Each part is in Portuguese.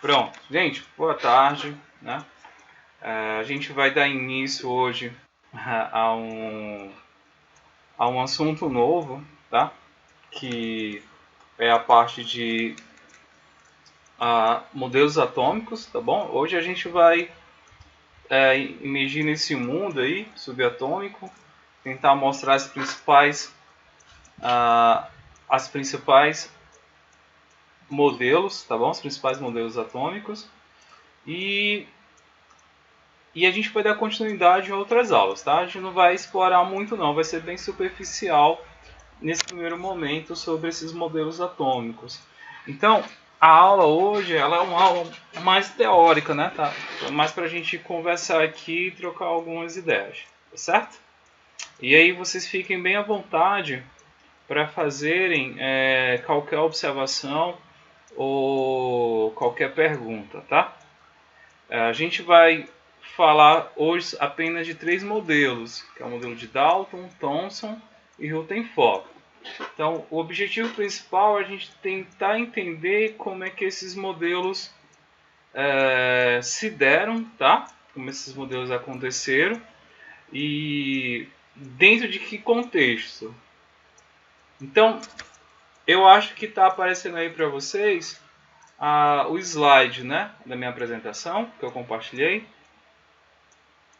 Pronto, gente, boa tarde, né? A gente vai dar início hoje a um assunto novo, tá? Que é a parte de modelos atômicos, tá bom? Hoje a gente vai imergir nesse mundo aí subatômico, tentar mostrar as principais modelos, tá bom? Os principais modelos atômicos e a gente vai dar continuidade em outras aulas, tá? A gente não vai explorar muito não, vai ser bem superficial nesse primeiro momento sobre esses modelos atômicos. Então, a aula hoje ela é uma aula mais teórica, né? Tá? Mais para a gente conversar aqui e trocar algumas ideias, tá certo? E aí vocês fiquem bem à vontade para fazerem qualquer observação ou qualquer pergunta, tá? A gente vai falar hoje apenas de 3 modelos, que é o modelo de Dalton, Thomson e Rutherford. Então, o objetivo principal é a gente tentar entender como é que esses modelos se deram, tá? Como esses modelos aconteceram e dentro de que contexto. Então, eu acho que está aparecendo aí para vocês o slide, né, da minha apresentação que eu compartilhei.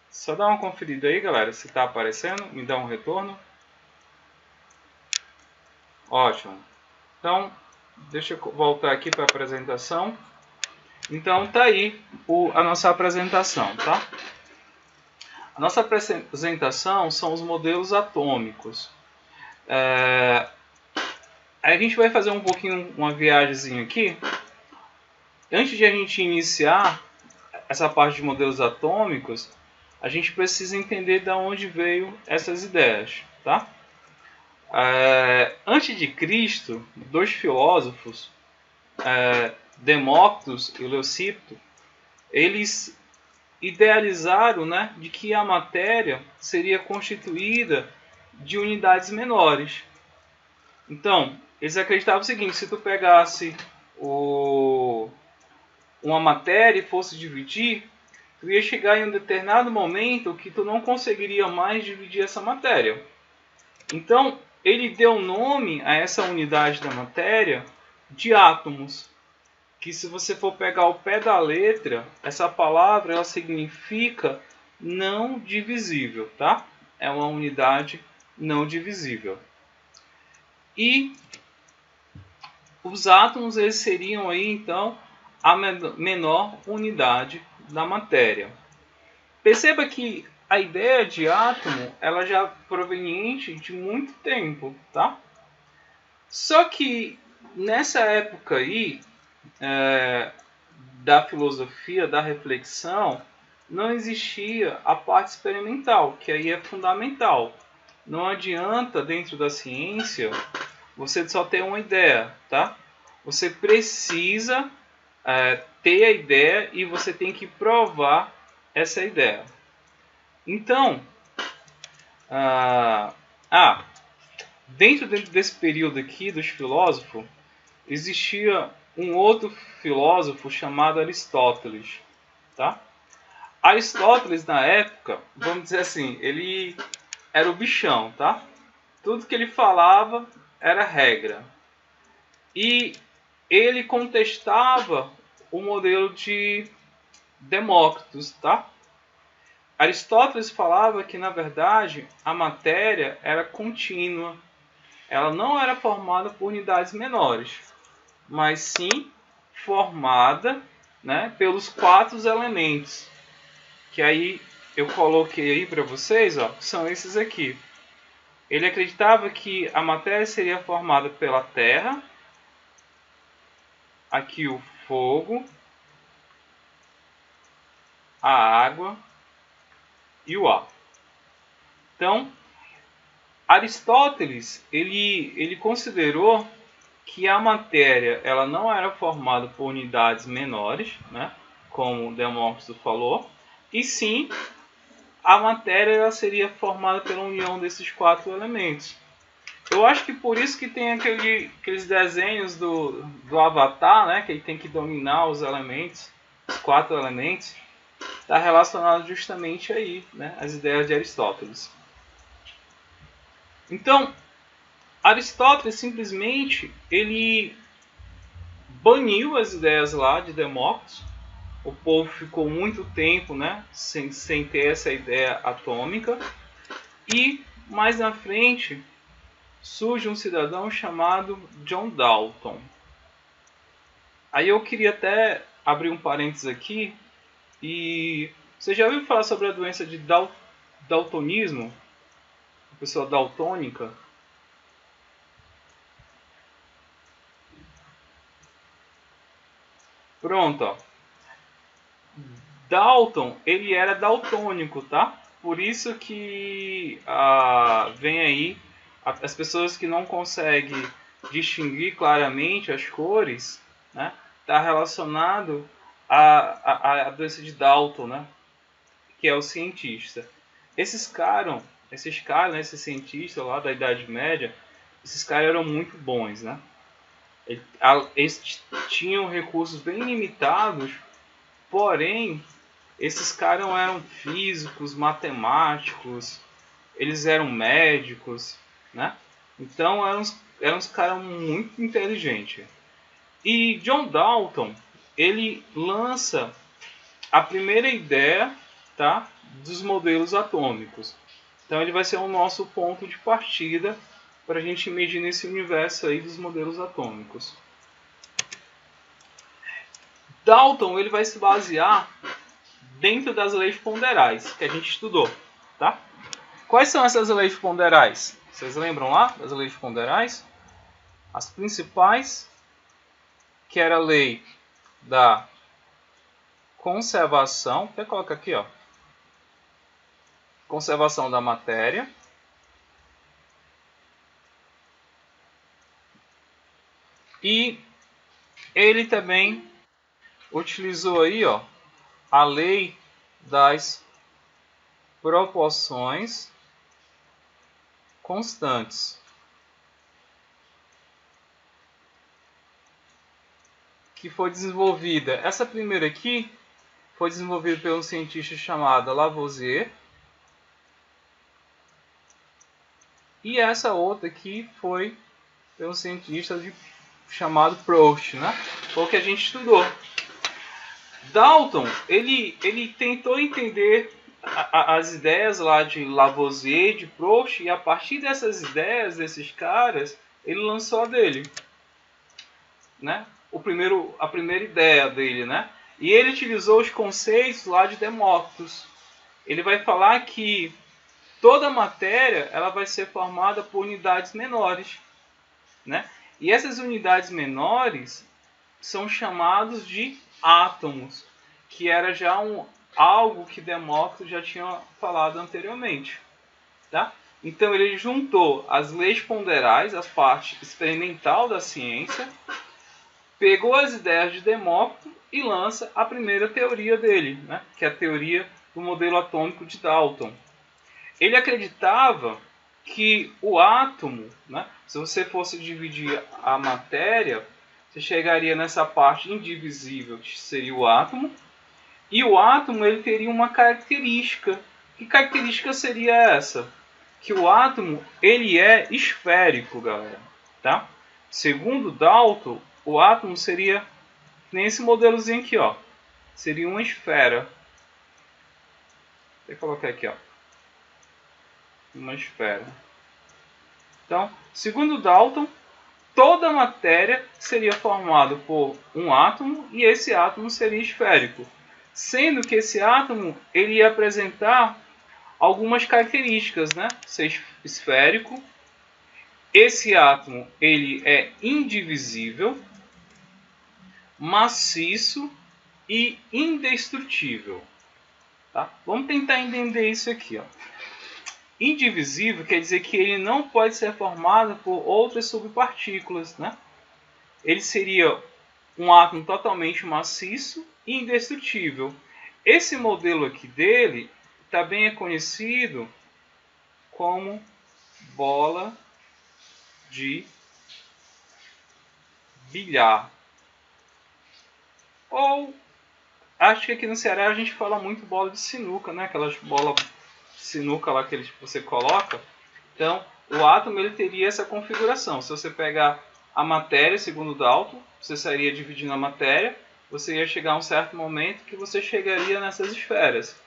Só dá uma conferida aí, galera, se está aparecendo, me dá um retorno. Ótimo. Então, deixa eu voltar aqui para a apresentação. Então, tá aí a nossa apresentação, tá? A nossa apresentação são os modelos atômicos. Aí a gente vai fazer um pouquinho uma viagemzinha aqui. Antes de a gente iniciar essa parte de modelos atômicos, a gente precisa entender de onde veio essas ideias, tá? Antes de Cristo, dois filósofos, Demócritos e Leucipto, eles idealizaram, né, de que a matéria seria constituída de unidades menores. Então, eles acreditavam o seguinte: se tu pegasse uma matéria e fosse dividir, tu ia chegar em um determinado momento que tu não conseguiria mais dividir essa matéria. Então, ele deu nome a essa unidade da matéria de átomos, que se você for pegar o pé da letra, essa palavra ela significa não divisível, tá? É uma unidade não divisível. E os átomos eles seriam aí então a menor unidade da matéria. Perceba que a ideia de átomo ela já é proveniente de muito tempo, tá? Só que nessa época aí da filosofia, da reflexão, não existia a parte experimental, que aí é fundamental. Não adianta dentro da ciência você só ter uma ideia, tá? Você precisa ter a ideia e você tem que provar essa ideia. Então, dentro desse período aqui dos filósofos, existia um outro filósofo chamado Aristóteles, tá? Aristóteles na época, vamos dizer assim, ele era o bichão, tá? Tudo que ele falava era regra. E ele contestava o modelo de Demócritos, tá? Aristóteles falava que, na verdade, a matéria era contínua. Ela não era formada por unidades menores, mas sim formada, né, pelos 4 elementos. Que aí eu coloquei aí para vocês, ó, são esses aqui. Ele acreditava que a matéria seria formada pela terra, aqui o fogo, a água e o ar. Então, Aristóteles ele considerou que a matéria ela não era formada por unidades menores, né, como Demócrito falou, e sim a matéria ela seria formada pela união desses 4 elementos. Eu acho que por isso que tem aqueles desenhos do Avatar, né? Que ele tem que dominar os elementos, os 4 elementos. Está relacionado justamente aí, né? As ideias de Aristóteles. Então, Aristóteles simplesmente ele baniu as ideias lá de Demócrito. O povo ficou muito tempo, né, sem ter essa ideia atômica. E mais na frente surge um cidadão chamado John Dalton. Aí eu queria até abrir um parênteses aqui. E você já ouviu falar sobre a doença de daltonismo? A pessoa daltônica? Pronto, ó. Dalton, ele era daltônico, tá? Por isso que vem aí as pessoas que não conseguem distinguir claramente as cores, né? Está relacionado à doença de Dalton, né? Que é o cientista. Esses caras, né, esses cientistas lá da Idade Média, esses caras eram muito bons, né? Eles tinham recursos bem limitados, porém esses caras eram físicos, matemáticos, eles eram médicos, né? Então eram uns caras muito inteligentes. E John Dalton, ele lança a primeira ideia, tá, dos modelos atômicos. Então ele vai ser o nosso ponto de partida para a gente medir nesse universo aí dos modelos atômicos. Dalton ele vai se basear dentro das leis ponderais que a gente estudou, tá? Quais são essas leis ponderais? Vocês lembram lá das leis ponderais? As principais, que era a lei da conservação, até coloca aqui, ó, conservação da matéria. E ele também utilizou aí, ó, a lei das proporções constantes, que foi desenvolvida. Essa primeira aqui foi desenvolvida por um cientista chamado Lavoisier. E essa outra aqui foi por um cientista chamado Proust, né? Foi o que a gente estudou. Dalton, ele tentou entender as ideias lá de Lavoisier, de Proust, e a partir dessas ideias desses caras, ele lançou a dele, né? A primeira ideia dele, né? E ele utilizou os conceitos lá de Demócrito. Ele vai falar que toda matéria ela vai ser formada por unidades menores, né? E essas unidades menores são chamados de átomos, que era já algo que Demócrito já tinha falado anteriormente, tá? Então ele juntou as leis ponderais, a parte experimental da ciência, pegou as ideias de Demócrito e lança a primeira teoria dele, né? Que é a teoria do modelo atômico de Dalton. Ele acreditava que o átomo, né, se você fosse dividir a matéria, você chegaria nessa parte indivisível, que seria o átomo, e o átomo ele teria uma característica. Que característica seria essa? Que o átomo ele é esférico, galera, tá? Segundo Dalton, o átomo seria nesse modelozinho aqui, ó. Seria uma esfera. Vou colocar aqui, ó. Uma esfera. Então, segundo Dalton, toda a matéria seria formada por um átomo e esse átomo seria esférico, sendo que esse átomo ele ia apresentar algumas características, né? Ser esférico, esse átomo ele é indivisível, maciço e indestrutível. Tá? Vamos tentar entender isso aqui, ó. Indivisível quer dizer que ele não pode ser formado por outras subpartículas, né? Ele seria um átomo totalmente maciço e indestrutível. Esse modelo aqui dele também é conhecido como bola de bilhar. Ou, acho que aqui no Ceará a gente fala muito bola de sinuca, né? Aquelas bolas de sinuca lá que você coloca. Então, o átomo ele teria essa configuração. Se você pegar a matéria, segundo Dalton, você estaria dividindo a matéria, você ia chegar a um certo momento que você chegaria nessas esferas.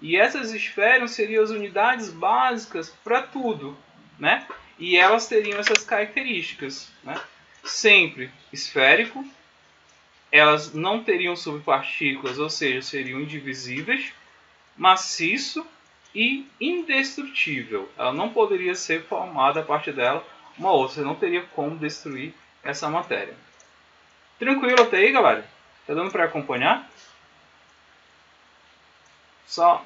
E essas esferas seriam as unidades básicas para tudo, né? E elas teriam essas características, né? Sempre esférico, elas não teriam subpartículas, ou seja, seriam indivisíveis, maciço e indestrutível. Ela não poderia ser formada a partir dela uma outra. Você não teria como destruir essa matéria. Tranquilo até aí, galera? Tá dando para acompanhar? Só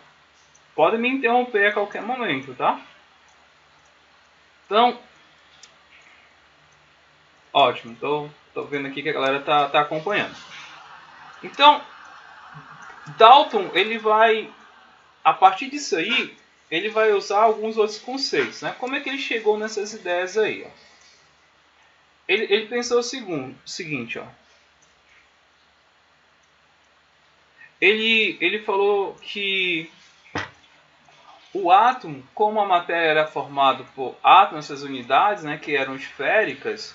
pode me interromper a qualquer momento, tá? Então, ótimo. Tô vendo aqui que a galera tá acompanhando. Então, Dalton, ele vai, a partir disso aí, ele vai usar alguns outros conceitos, né? Como é que ele chegou nessas ideias aí? Ó? Ele pensou o seguinte, ó. Ele falou que o átomo, como a matéria era formada por átomos, essas unidades, né, que eram esféricas,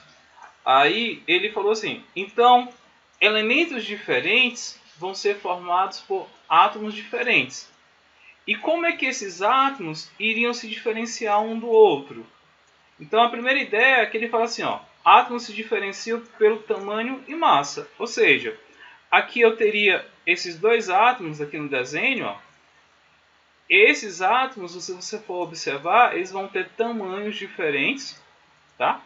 aí ele falou assim, então elementos diferentes vão ser formados por átomos diferentes. E como é que esses átomos iriam se diferenciar um do outro? Então a primeira ideia é que ele fala assim, ó, átomos se diferenciam pelo tamanho e massa. Ou seja, aqui eu teria esses dois átomos aqui no desenho, ó. Esses átomos, se você for observar, eles vão ter tamanhos diferentes, tá?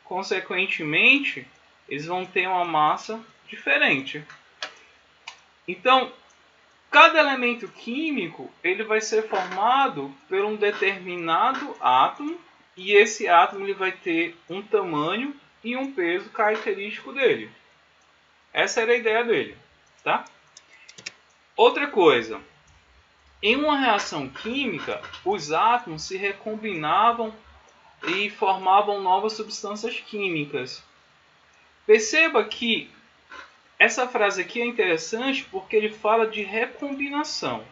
Consequentemente, eles vão ter uma massa diferente. Então, cada elemento químico ele vai ser formado por um determinado átomo e esse átomo ele vai ter um tamanho e um peso característico dele. Essa era a ideia dele, tá? Outra coisa, em uma reação química, os átomos se recombinavam e formavam novas substâncias químicas. Perceba que essa frase aqui é interessante porque ele fala de recombinação.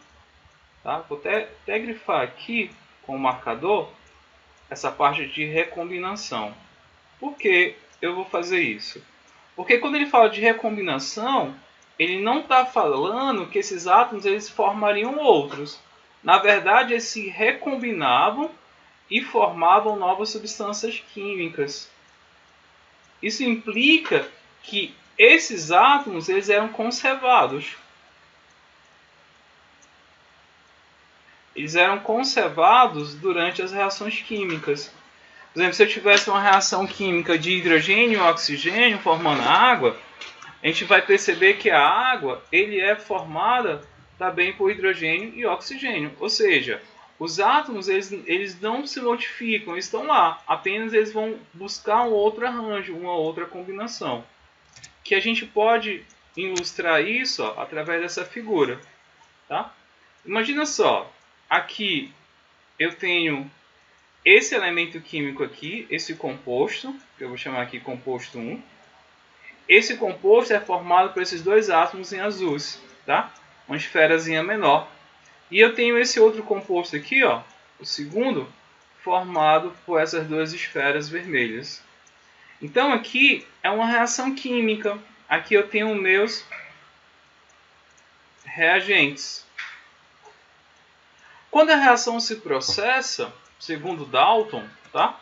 Tá? Vou até grifar aqui com o marcador essa parte de recombinação. Por que eu vou fazer isso? Porque quando ele fala de recombinação, ele não está falando que esses átomos eles formariam outros. Na verdade, eles se recombinavam e formavam novas substâncias químicas. Isso implica que esses átomos eles eram conservados. Eles eram conservados durante as reações químicas. Por exemplo, se eu tivesse uma reação química de hidrogênio e oxigênio formando água, a gente vai perceber que a água ele é formada também por hidrogênio e oxigênio. Ou seja, os átomos eles não se modificam, eles estão lá. Apenas eles vão buscar um outro arranjo, uma outra combinação. Que a gente pode ilustrar isso ó, através dessa figura. Tá? Imagina só, aqui eu tenho esse elemento químico aqui, esse composto, que eu vou chamar aqui composto 1. Esse composto é formado por esses dois átomos em azuis, tá? Uma esferazinha menor. E eu tenho esse outro composto aqui, ó, o segundo, formado por essas duas esferas vermelhas. Então aqui é uma reação química. Aqui eu tenho meus reagentes. Quando a reação se processa, segundo Dalton, tá?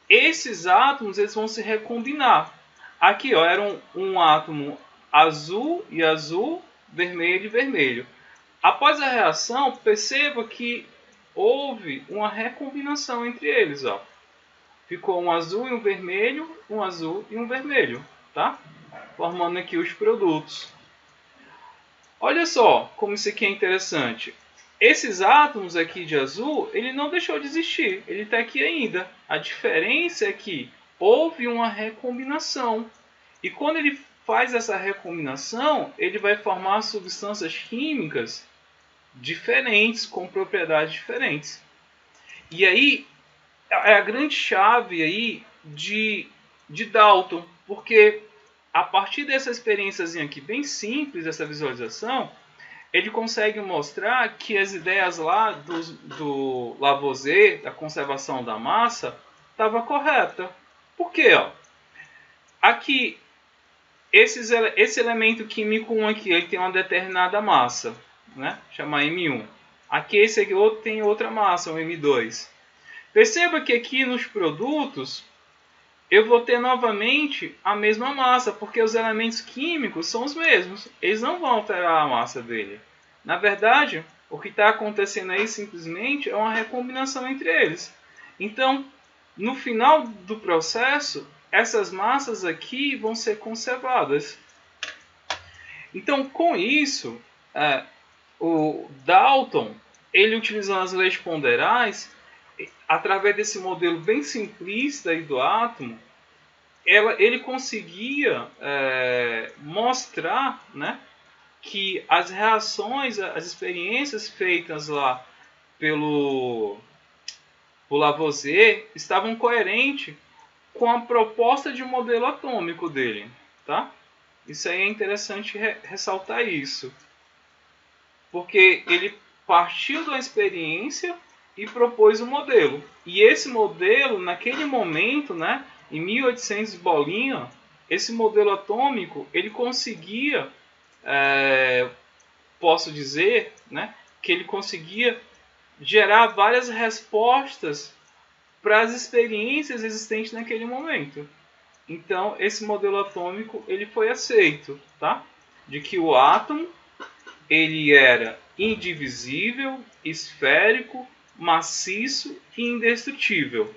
Esses átomos eles vão se recombinar. Aqui ó, era um átomo azul e azul, vermelho e vermelho. Após a reação, perceba que houve uma recombinação entre eles. Ó. Ficou um azul e um vermelho, um azul e um vermelho. Tá? Formando aqui os produtos. Olha só como isso aqui é interessante. Esses átomos aqui de azul, ele não deixou de existir, ele está aqui ainda. A diferença é que houve uma recombinação. E quando ele faz essa recombinação, ele vai formar substâncias químicas diferentes, com propriedades diferentes. E aí, é a grande chave aí de Dalton, porque a partir dessa experiência aqui bem simples, dessa visualização, ele consegue mostrar que as ideias lá do Lavoisier, da conservação da massa, estava correta. Por quê? Ó? Aqui, esse elemento químico 1 aqui, ele tem uma determinada massa, né? Chama M1. Aqui esse aqui outro tem outra massa, o M2. Perceba que aqui nos produtos eu vou ter novamente a mesma massa, porque os elementos químicos são os mesmos. Eles não vão alterar a massa dele. Na verdade, o que está acontecendo aí simplesmente é uma recombinação entre eles. Então, no final do processo, essas massas aqui vão ser conservadas. Então, com isso, o Dalton, ele utilizando as leis ponderais, através desse modelo bem simplista aí do átomo, ele conseguia mostrar, né, que as reações, as experiências feitas lá pelo Lavoisier estavam coerentes com a proposta de modelo atômico dele, tá? Isso aí é interessante ressaltar isso, porque ele partiu da experiência e propôs um modelo. E esse modelo, naquele momento, né, em 1800 bolinha, esse modelo atômico, ele conseguia, posso dizer, né, que ele conseguia gerar várias respostas para as experiências existentes naquele momento. Então, esse modelo atômico ele foi aceito, tá? De que o átomo ele era indivisível, esférico, maciço e indestrutível.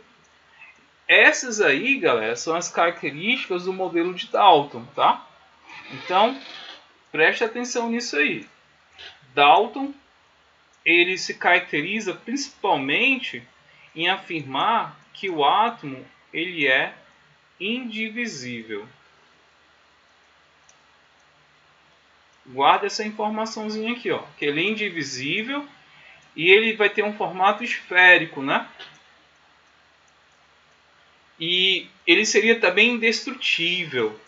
Essas aí, galera, são as características do modelo de Dalton, tá? Então, preste atenção nisso aí. Dalton, ele se caracteriza principalmente em afirmar que o átomo ele é indivisível. Guarda essa informaçãozinha aqui, ó, que ele é indivisível e ele vai ter um formato esférico, né? E ele seria também indestrutível.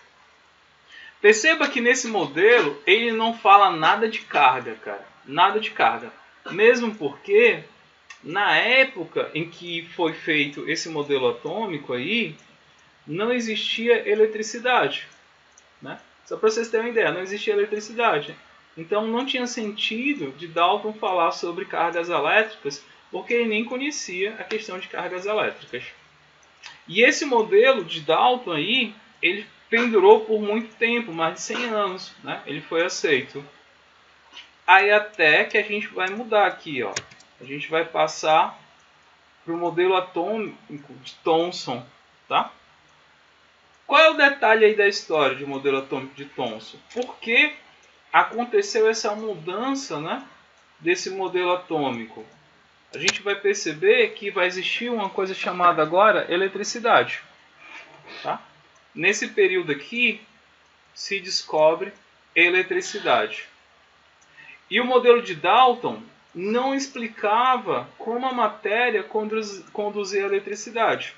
Perceba que nesse modelo ele não fala nada de carga, cara. Nada de carga. Mesmo porque na época em que foi feito esse modelo atômico aí, não existia eletricidade, né? Só para vocês terem uma ideia, não existia eletricidade. Então não tinha sentido de Dalton falar sobre cargas elétricas, porque ele nem conhecia a questão de cargas elétricas. E esse modelo de Dalton aí, ele pendurou por muito tempo, mais de 100 anos, né? Ele foi aceito. Aí até que a gente vai mudar aqui, ó. A gente vai passar para o modelo atômico de Thomson, tá? Qual é o detalhe aí da história de modelo atômico de Thomson? Por que aconteceu essa mudança, né, desse modelo atômico? A gente vai perceber que vai existir uma coisa chamada agora eletricidade. Tá? Nesse período aqui se descobre eletricidade. E o modelo de Dalton não explicava como a matéria conduzia a eletricidade.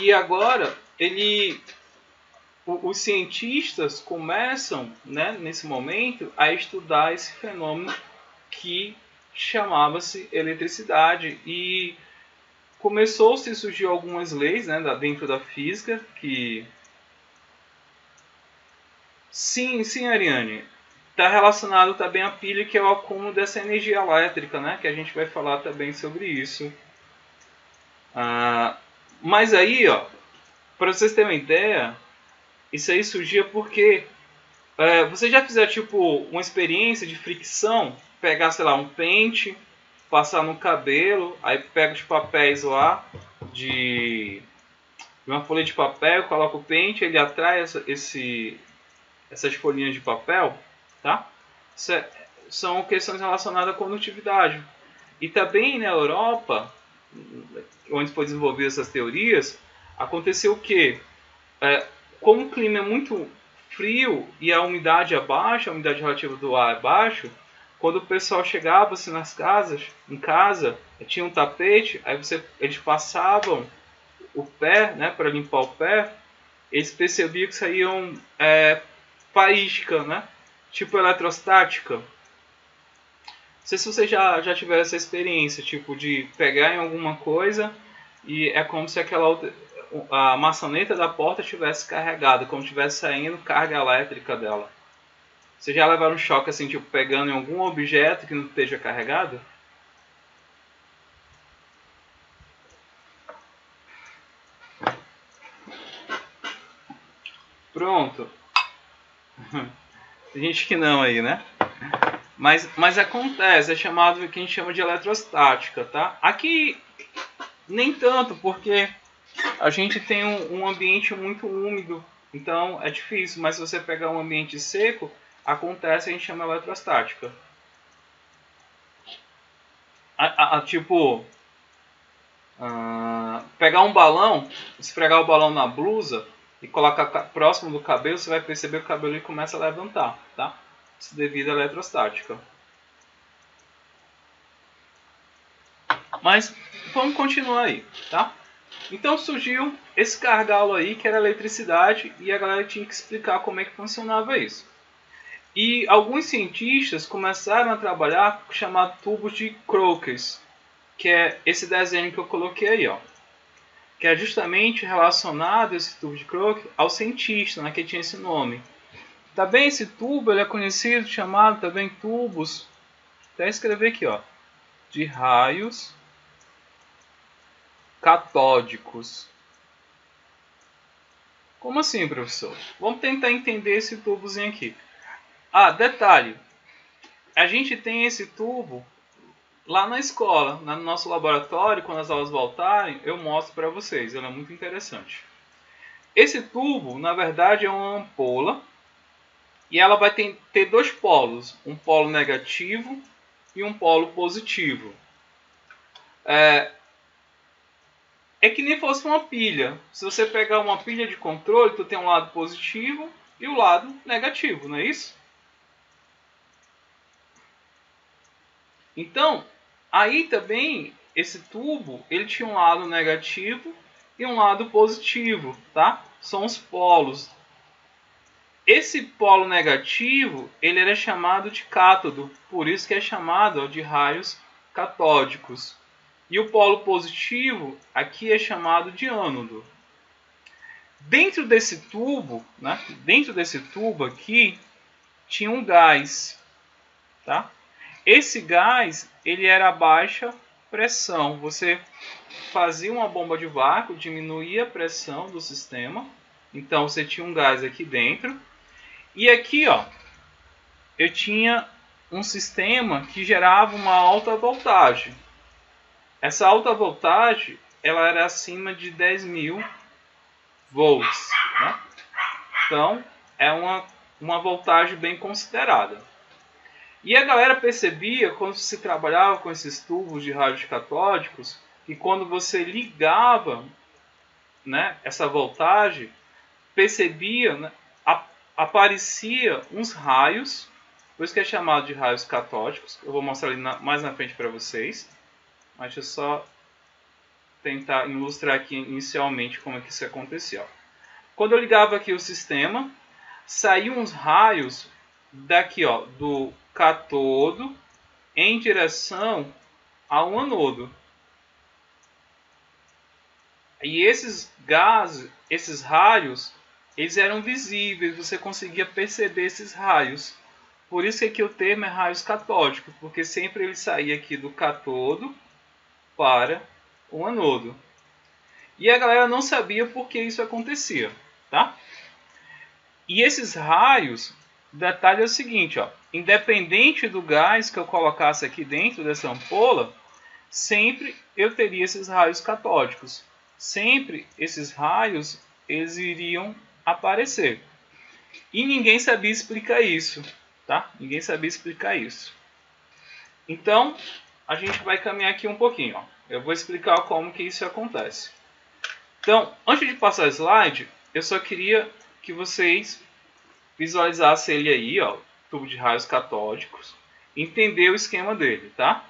E agora os cientistas começam, né, nesse momento, a estudar esse fenômeno que chamava-se eletricidade. E começou-se a surgir algumas leis, né, dentro da física que... Sim, Ariane. Está relacionado também à pilha, que é o acúmulo dessa energia elétrica, né, que a gente vai falar também sobre isso. Mas aí, ó, para vocês terem uma ideia, isso aí surgia porque você já fizeram tipo uma experiência de fricção, pegar, sei lá, um pente, passar no cabelo, aí pega os papéis lá de uma folha de papel, coloca o pente, ele atrai essas folhinhas de papel, tá? São questões relacionadas à condutividade. E também na Europa, onde foi desenvolver essas teorias, aconteceu o quê? Como o clima é muito frio e a umidade é baixa, a umidade relativa do ar é baixa, quando o pessoal chegava assim em casa, tinha um tapete, aí eles passavam o pé, né, para limpar o pé, eles percebiam que saíam faísca, né, tipo eletrostática. Não sei se vocês já tiveram essa experiência, tipo de pegar em alguma coisa e é como se a maçaneta da porta estivesse carregada, como se estivesse saindo carga elétrica dela. Vocês já levaram um choque assim, tipo, pegando em algum objeto que não esteja carregado? Pronto. Tem gente que não aí, né? Mas acontece, é chamado que a gente chama de eletrostática, tá? Aqui nem tanto, porque a gente tem um ambiente muito úmido, então é difícil, mas se você pegar um ambiente seco, acontece, a gente chama eletrostática. Tipo, pegar um balão, esfregar o balão na blusa e colocar próximo do cabelo, você vai perceber que o cabelo começa a levantar, tá? Isso devido à eletrostática. Mas vamos continuar aí, tá? Então surgiu esse gargalo aí que era eletricidade e a galera tinha que explicar como é que funcionava isso. E alguns cientistas começaram a trabalhar com chamado tubos de Crookes, que é esse desenho que eu coloquei aí, ó. Que é justamente relacionado esse tubo de Crookes ao cientista, né, que tinha esse nome. Também esse tubo ele é conhecido, chamado também tubos, até escrever aqui, ó, de raios catódicos. Como assim, professor? Vamos tentar entender esse tubozinho aqui. Detalhe. A gente tem esse tubo lá na escola, no nosso laboratório. Quando as aulas voltarem, eu mostro para vocês. Ele é muito interessante. Esse tubo, na verdade, é uma ampola. E ela vai ter dois polos. Um polo negativo e um polo positivo. É que nem fosse uma pilha. Se você pegar uma pilha de controle, tu tem um lado positivo e o lado negativo, não é isso? Então, aí também, esse tubo, ele tinha um lado negativo e um lado positivo, tá? São os polos. Esse polo negativo, ele era chamado de cátodo, por isso que é chamado de raios catódicos. E o polo positivo, aqui é chamado de ânodo. Dentro desse tubo, né? Dentro desse tubo aqui, tinha um gás, tá? Esse gás, ele era a baixa pressão. Você fazia uma bomba de vácuo, diminuía a pressão do sistema. Então você tinha um gás aqui dentro. E aqui, ó, eu tinha um sistema que gerava uma alta voltagem. Essa alta voltagem, ela era acima de 10.000 volts, né? Então, é uma voltagem bem considerada. E a galera percebia, quando se trabalhava com esses tubos de raios catódicos, que quando você ligava, né, essa voltagem, percebia, né, aparecia uns raios, por isso que é chamado de raios catódicos. Eu vou mostrar ali mais na frente para vocês. Mas deixa eu só tentar ilustrar aqui inicialmente como é que isso acontecia. Quando eu ligava aqui o sistema, saíam uns raios daqui, ó, do catodo em direção ao anodo. E esses gases, esses raios, eles eram visíveis, você conseguia perceber esses raios. Por isso que aqui o termo é raios catódicos, porque sempre ele saía aqui do catodo para o anodo. E a galera não sabia por que isso acontecia, tá? E esses raios, o detalhe é o seguinte, ó, independente do gás que eu colocasse aqui dentro dessa ampola, sempre eu teria esses raios catódicos. Sempre esses raios eles iriam aparecer. E ninguém sabia explicar isso, tá? Ninguém sabia explicar isso. Então, a gente vai caminhar aqui um pouquinho, ó. Eu vou explicar como que isso acontece. Então, antes de passar o slide, eu só queria que vocês visualizassem ele aí, ó, tubo de raios catódicos. entender o esquema dele, tá?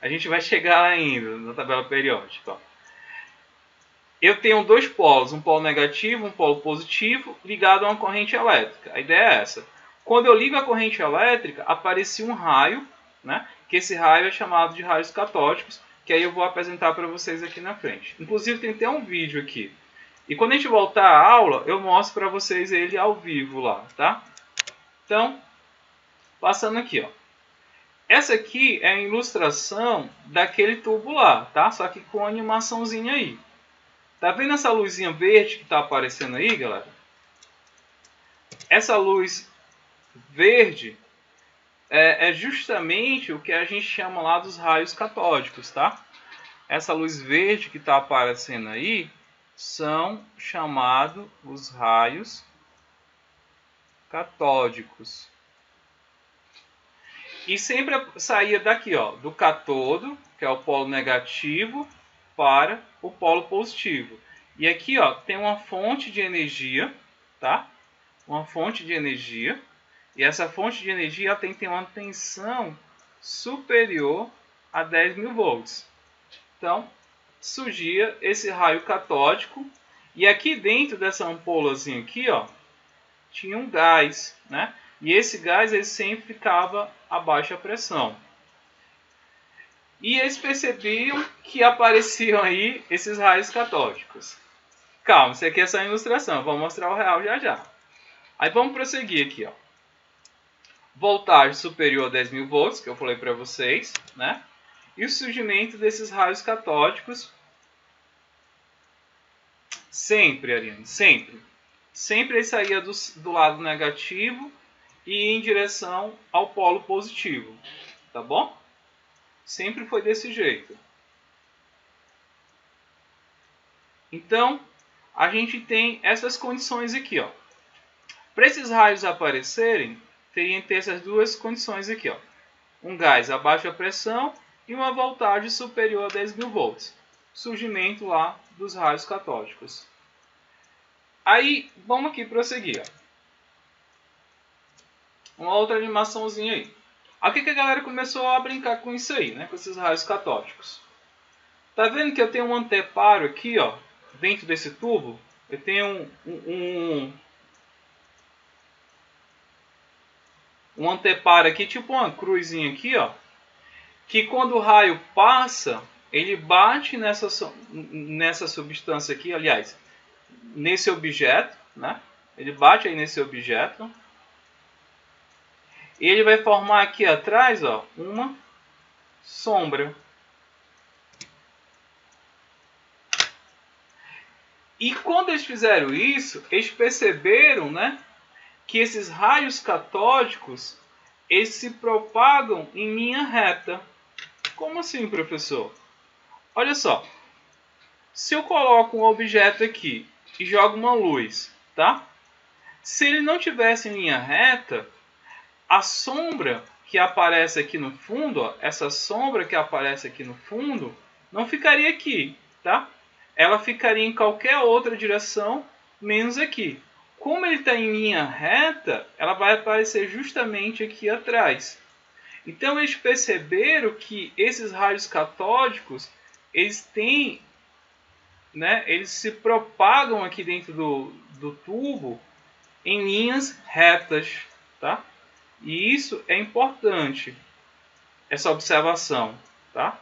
A gente vai chegar lá ainda na tabela periódica. Ó. Eu tenho dois polos, um polo negativo, um polo positivo, ligado a uma corrente elétrica. A ideia é essa. Quando eu ligo a corrente elétrica, aparecia um raio, né? Que esse raio é chamado de raios catódicos, que aí eu vou apresentar para vocês aqui na frente. Inclusive tem até um vídeo aqui. E quando a gente voltar à aula, eu mostro para vocês ele ao vivo lá, tá? Então, passando aqui, ó. Essa aqui é a ilustração daquele tubo lá, tá? Só que com a animaçãozinha aí. Tá vendo essa luzinha verde que está aparecendo aí, galera? Essa luz verde é justamente o que a gente chama lá dos raios catódicos, tá? Essa luz verde que está aparecendo aí são chamados os raios catódicos. E sempre saía daqui, ó, do cátodo, que é o polo negativo, para o polo positivo. E aqui, ó, tem uma fonte de energia, tá? Uma fonte de energia. E essa fonte de energia tem que ter uma tensão superior a 10.000 volts. Então, surgia esse raio catódico. E aqui dentro dessa ampolazinha aqui, ó, tinha um gás, né? E esse gás ele sempre ficava a baixa pressão. E eles percebiam que apareciam aí esses raios catódicos. Calma, isso aqui é só uma ilustração, eu vou mostrar o real já já. Aí vamos prosseguir aqui, ó. Voltagem superior a 10.000 volts, que eu falei para vocês, né? E o surgimento desses raios catódicos sempre, Ariane, sempre. Sempre ele saía do lado negativo e em direção ao polo positivo, tá bom? Sempre foi desse jeito. Então, a gente tem essas condições aqui, ó. Para esses raios aparecerem, teriam que ter essas duas condições aqui, ó. Um gás a baixa pressão e uma voltagem superior a 10.000 volts. Surgimento lá dos raios catódicos. Aí, vamos aqui prosseguir, ó. Uma outra animaçãozinha aí. Aqui que a galera começou a brincar com isso aí, né? Com esses raios catódicos. Tá vendo que eu tenho um anteparo aqui, ó, dentro desse tubo? Eu tenho um anteparo aqui, tipo uma cruzinha aqui, ó, que quando o raio passa, ele bate nessa substância aqui, aliás, nesse objeto, né? Ele bate aí nesse objeto. E ele vai formar aqui atrás, ó, uma sombra. E quando eles fizeram isso, eles perceberam, né, que esses raios catódicos eles se propagam em linha reta. Como assim, professor? Olha só. Se eu coloco um objeto aqui e jogo uma luz, tá? Se ele não tivesse em linha reta, a sombra que aparece aqui no fundo, ó, essa sombra que aparece aqui no fundo, não ficaria aqui, tá? Ela ficaria em qualquer outra direção, menos aqui. Como ele está em linha reta, ela vai aparecer justamente aqui atrás. Então eles perceberam que esses raios catódicos, eles têm, né, eles se propagam aqui dentro do tubo em linhas retas, tá? E isso é importante, essa observação, tá?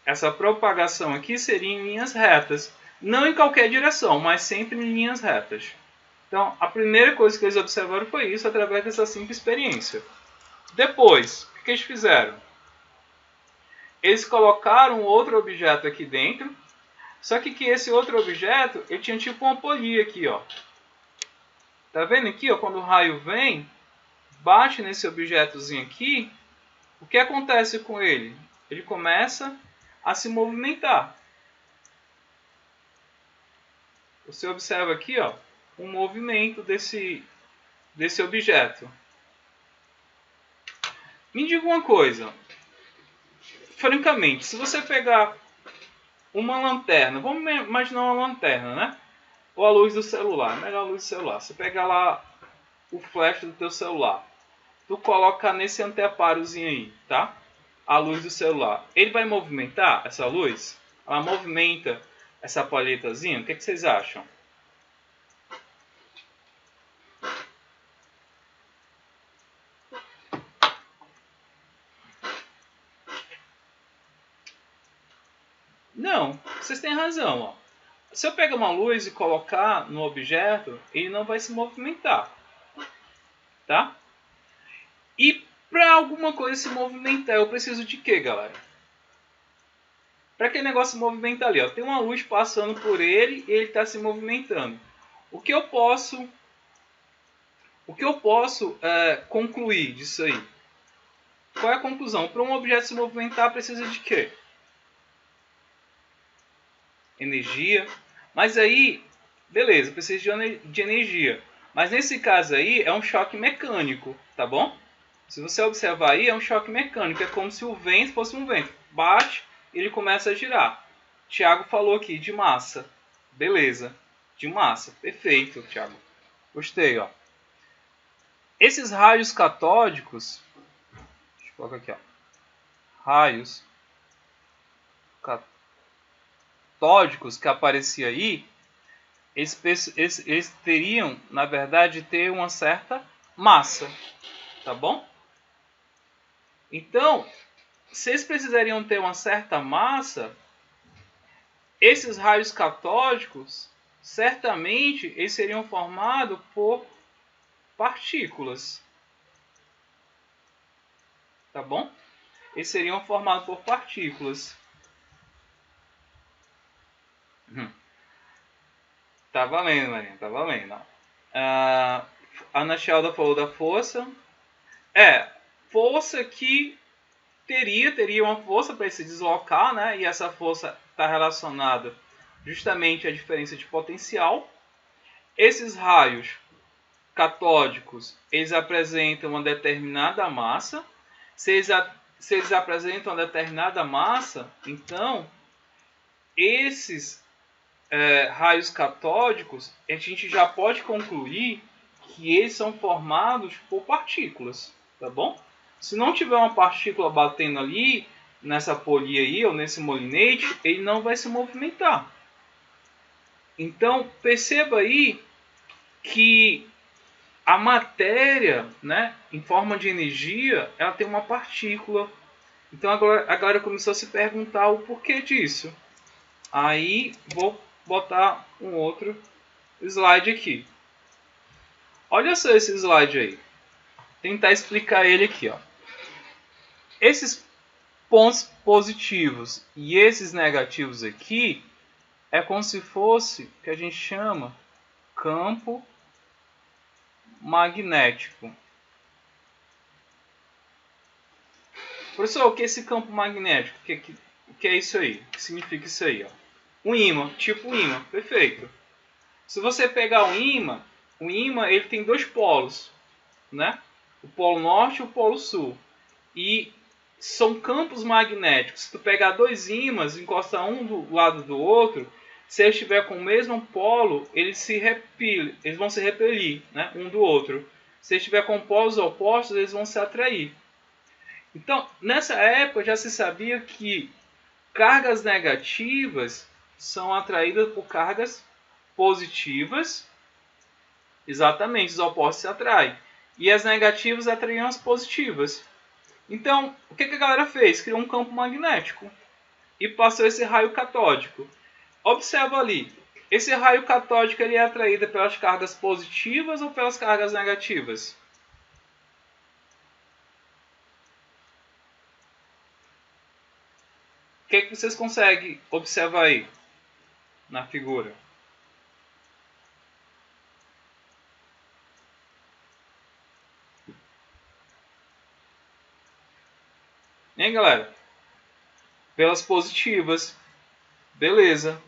Essa propagação aqui seria em linhas retas, não em qualquer direção, mas sempre em linhas retas. Então, a primeira coisa que eles observaram foi isso, através dessa simples experiência. Depois, o que eles fizeram? Eles colocaram outro objeto aqui dentro, só que esse outro objeto, ele tinha tipo uma polia aqui, ó. Tá vendo aqui, ó, quando o raio vem, bate nesse objetozinho aqui, o que acontece com ele? Ele começa a se movimentar. Você observa aqui, ó, um movimento desse objeto. Me diga uma coisa. Francamente, se você pegar uma lanterna, vamos imaginar uma lanterna, né? Ou a luz do celular, melhor a luz do celular. Você pegar lá o flash do teu celular. tu coloca nesse anteparozinho aí, tá? A luz do celular. Ele vai movimentar essa luz? Ela movimenta essa palhetazinha? O que vocês acham? Não, vocês têm razão, ó. Se eu pegar uma luz e colocar no objeto, ele não vai se movimentar, tá? E para alguma coisa se movimentar, eu preciso de quê, galera? Para aquele negócio se movimentar ali, ó, tem uma luz passando por ele e ele está se movimentando. O que eu posso concluir disso aí? Qual é a conclusão? Para um objeto se movimentar, precisa de quê? Energia. Mas aí, beleza, precisa de energia. Mas nesse caso aí, é um choque mecânico, tá bom? Se você observar aí, é um choque mecânico. É como se o vento fosse um vento. Bate, ele começa a girar. Tiago falou aqui de massa. Beleza, de massa. Perfeito, Tiago. Gostei, ó. Esses raios catódicos... Deixa eu colocar aqui, ó. Raios catódicos que apareciam aí, eles teriam, na verdade, ter uma certa massa, tá bom? Então, se eles precisariam ter uma certa massa, esses raios catódicos, certamente, eles seriam formados por partículas, tá bom? Eles seriam formados por partículas. Tá valendo, Marinha, tá valendo. A Ana Shelda falou da força. Força que teria uma força para se deslocar, né? E essa força está relacionada justamente à diferença de potencial. Esses raios catódicos, eles apresentam uma determinada massa. Se eles apresentam uma determinada massa, então esses raios catódicos, a gente já pode concluir que eles são formados por partículas, tá bom? Se não tiver uma partícula batendo ali, nessa polia aí, ou nesse molinete, ele não vai se movimentar. Então, perceba aí que a matéria, né, em forma de energia, ela tem uma partícula. Então, agora começou a se perguntar o porquê disso. Aí, vou botar um outro slide aqui. Olha só esse slide aí. Tentar explicar ele aqui, ó. Esses pontos positivos e esses negativos aqui é como se fosse o que a gente chama campo magnético. Professor, o que é esse campo magnético? O que é isso aí? O que significa isso aí? Ó? Um ímã, tipo um ímã, perfeito. Se você pegar o ímã ele tem dois polos, né? O polo norte e o polo sul. E são campos magnéticos. Se tu pegar dois ímãs, encostar um do lado do outro, se eles estiverem com o mesmo polo, eles vão se repelir, né? Um do outro. Se eles estiverem com polos opostos, eles vão se atrair. Então, nessa época já se sabia que cargas negativas são atraídas por cargas positivas. Exatamente, os opostos se atraem. E as negativas atraíam as positivas. Então, o que a galera fez? Criou um campo magnético e passou esse raio catódico. Observa ali, esse raio catódico ele é atraído pelas cargas positivas ou pelas cargas negativas? O que vocês conseguem observar aí na figura? Hein, galera? Pelas positivas. Beleza.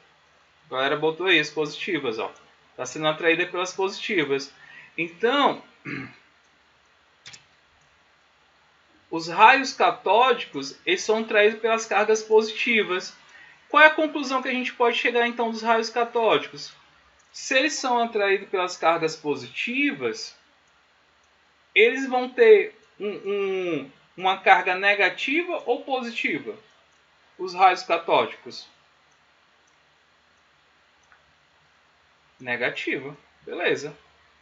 A galera botou aí as positivas, ó. Tá sendo atraída pelas positivas. Então, os raios catódicos, eles são atraídos pelas cargas positivas. Qual é a conclusão que a gente pode chegar então dos raios catódicos? Se eles são atraídos pelas cargas positivas, eles vão ter uma carga negativa ou positiva? Os raios catódicos? Negativa. Beleza.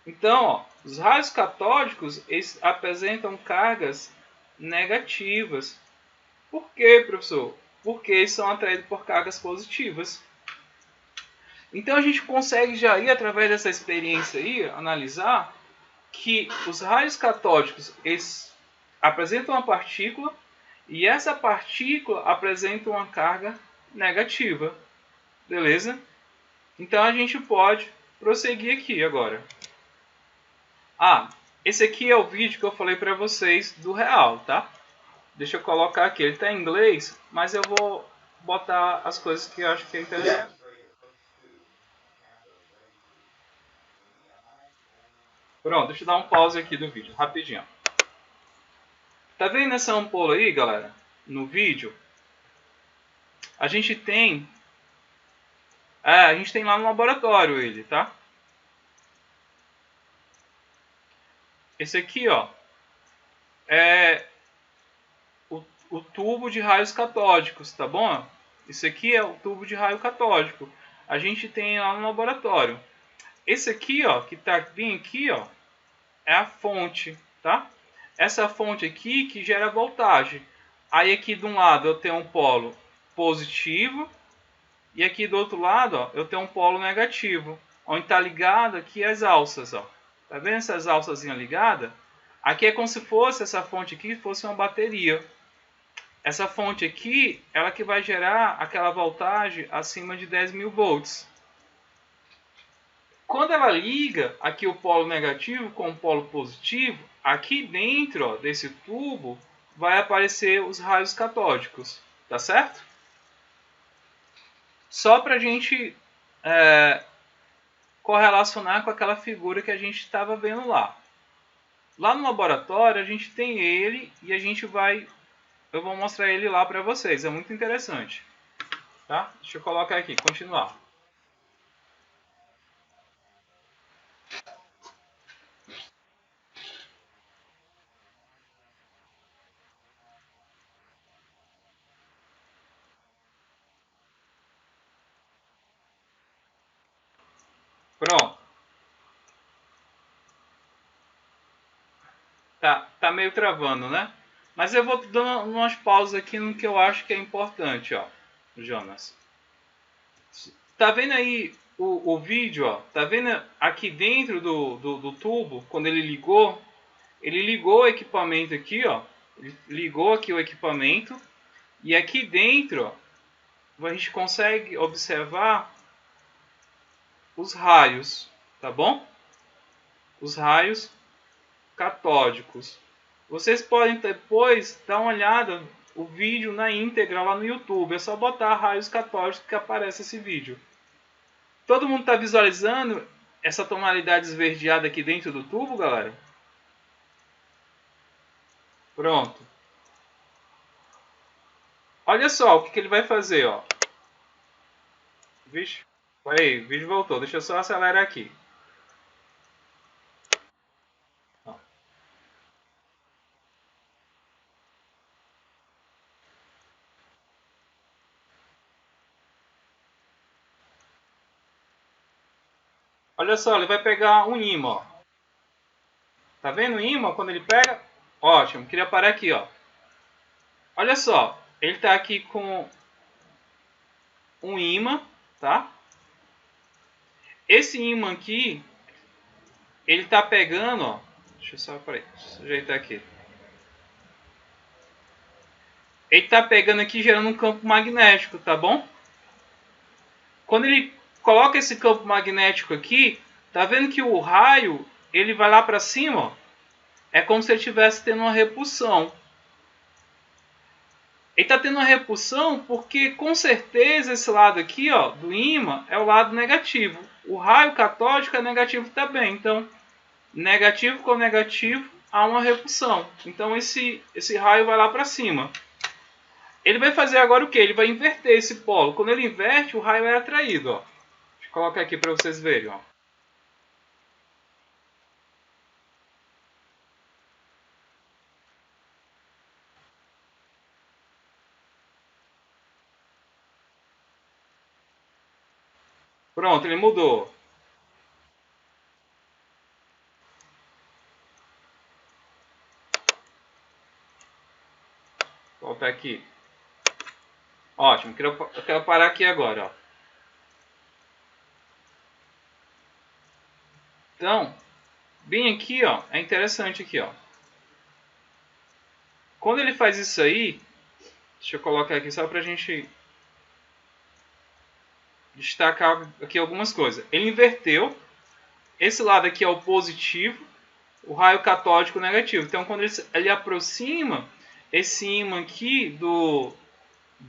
Então, ó, os raios catódicos eles apresentam cargas negativas. Por quê, professor? Porque eles são atraídos por cargas positivas. Então a gente consegue já ir, através dessa experiência aí, analisar que os raios catódicos eles apresentam uma partícula e essa partícula apresenta uma carga negativa. Beleza? Então a gente pode prosseguir aqui agora. Esse aqui é o vídeo que eu falei para vocês do real, tá? Deixa eu colocar aqui. Ele está em inglês, mas eu vou botar as coisas que eu acho que é interessante. Pronto, deixa eu dar um pause aqui do vídeo, rapidinho. Tá vendo essa ampola aí, galera? No vídeo, a gente tem lá no laboratório ele, tá? Esse aqui, ó, é o tubo de raios catódicos, tá bom? Esse aqui é o tubo de raio catódico. A gente tem lá no laboratório. Esse aqui, ó, que tá bem aqui, ó, é a fonte, tá? Essa fonte aqui que gera voltagem. Aí aqui de um lado eu tenho um polo positivo e aqui do outro lado, ó, eu tenho um polo negativo, onde está ligado aqui as alças, ó. Tá vendo essas alçazinhas ligadas? Aqui é como se fosse essa fonte aqui fosse uma bateria. Essa fonte aqui, ela que vai gerar aquela voltagem acima de 10.000 volts. Quando ela liga aqui o polo negativo com o polo positivo, aqui dentro, ó, desse tubo vai aparecer os raios catódicos, tá certo? Só para a gente correlacionar com aquela figura que a gente estava vendo lá. Lá no laboratório a gente tem ele e eu vou mostrar ele lá para vocês, é muito interessante. Tá? Deixa eu colocar aqui, continuar. Pronto. Tá meio travando, né? Mas eu vou dando umas pausas aqui no que eu acho que é importante, ó, Jonas. Tá vendo aí o vídeo, ó? Tá vendo aqui dentro do tubo, quando ele ligou o equipamento aqui, ó. Ele ligou aqui o equipamento. E aqui dentro, ó, a gente consegue observar os raios, tá bom? Os raios catódicos. Vocês podem depois dar uma olhada o vídeo na íntegra lá no YouTube. É só botar raios catódicos que aparece esse vídeo. Todo mundo está visualizando essa tonalidade esverdeada aqui dentro do tubo, galera? Pronto. Olha só o que ele vai fazer, ó. Vixe, aí, o vídeo voltou. Deixa eu só acelerar aqui. Olha só, ele vai pegar um ímã, ó. Tá vendo o ímã quando ele pega? Ótimo, queria parar aqui, ó. Olha só, ele tá aqui com um ímã, tá? Esse ímã aqui, ele tá pegando, ó. Deixa eu só, peraí, ajeitar aqui. Ele tá pegando aqui, gerando um campo magnético, tá bom? Quando ele coloca esse campo magnético aqui, tá vendo que o raio, ele vai lá para cima, ó. É como se ele estivesse tendo uma repulsão. Ele está tendo uma repulsão porque, com certeza, esse lado aqui, ó, do ímã é o lado negativo. O raio catódico é negativo também. Então, negativo com negativo, há uma repulsão. Então, esse raio vai lá para cima. Ele vai fazer agora o que? Ele vai inverter esse polo. Quando ele inverte, o raio é atraído. Ó. Deixa eu colocar aqui para vocês verem. Ó. Pronto, ele mudou. Voltar aqui. Ótimo, eu quero parar aqui agora, ó. Então, bem aqui, ó, é interessante aqui, ó. Quando ele faz isso aí, deixa eu colocar aqui só pra gente destacar aqui algumas coisas. Ele inverteu. Esse lado aqui é o positivo, o raio catódico negativo. Então, quando ele aproxima esse ímã aqui do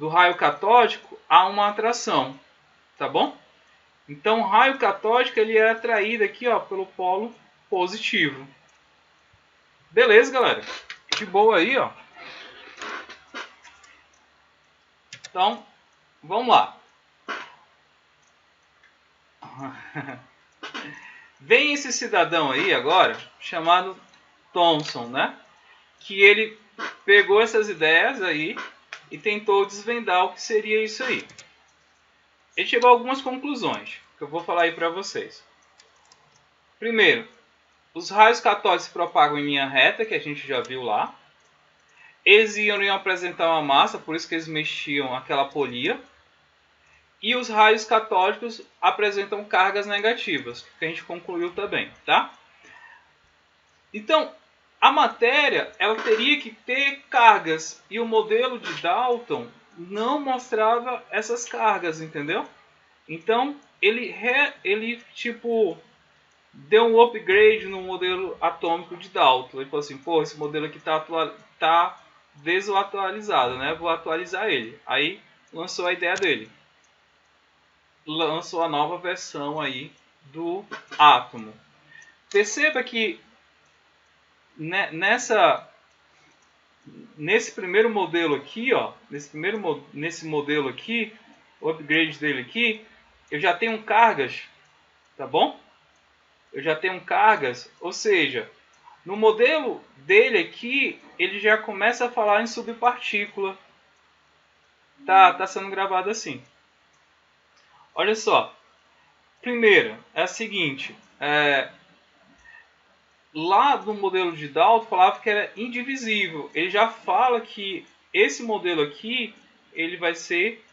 raio catódico, há uma atração, tá bom? Então, o raio catódico ele é atraído aqui, ó, pelo polo positivo. Beleza, galera? De boa aí, ó. Então, vamos lá. Vem esse cidadão aí agora, chamado Thomson, né? Que ele pegou essas ideias aí e tentou desvendar o que seria isso aí. Ele chegou a algumas conclusões, que eu vou falar aí para vocês. Primeiro, os raios catódicos se propagam em linha reta, que a gente já viu lá. Eles iriam apresentar uma massa, por isso que eles mexiam aquela polia. E os raios catódicos apresentam cargas negativas, que a gente concluiu também, tá? Então, a matéria ela teria que ter cargas e o modelo de Dalton não mostrava essas cargas, entendeu? Então, ele tipo deu um upgrade no modelo atômico de Dalton. Ele falou assim, pô, esse modelo aqui tá desatualizado, né? Vou atualizar ele. Aí lançou a ideia dele. Lançou a nova versão aí do átomo. Perceba que nesse primeiro modelo aqui, ó, nesse modelo aqui, o upgrade dele aqui, eu já tenho cargas, tá bom? Eu já tenho cargas, ou seja, no modelo dele aqui, ele já começa a falar em subpartícula. Tá sendo gravado assim. Olha só. Primeiro, é a seguinte, lá no modelo de Dalton falava que era indivisível. Ele já fala que esse modelo aqui ele vai ser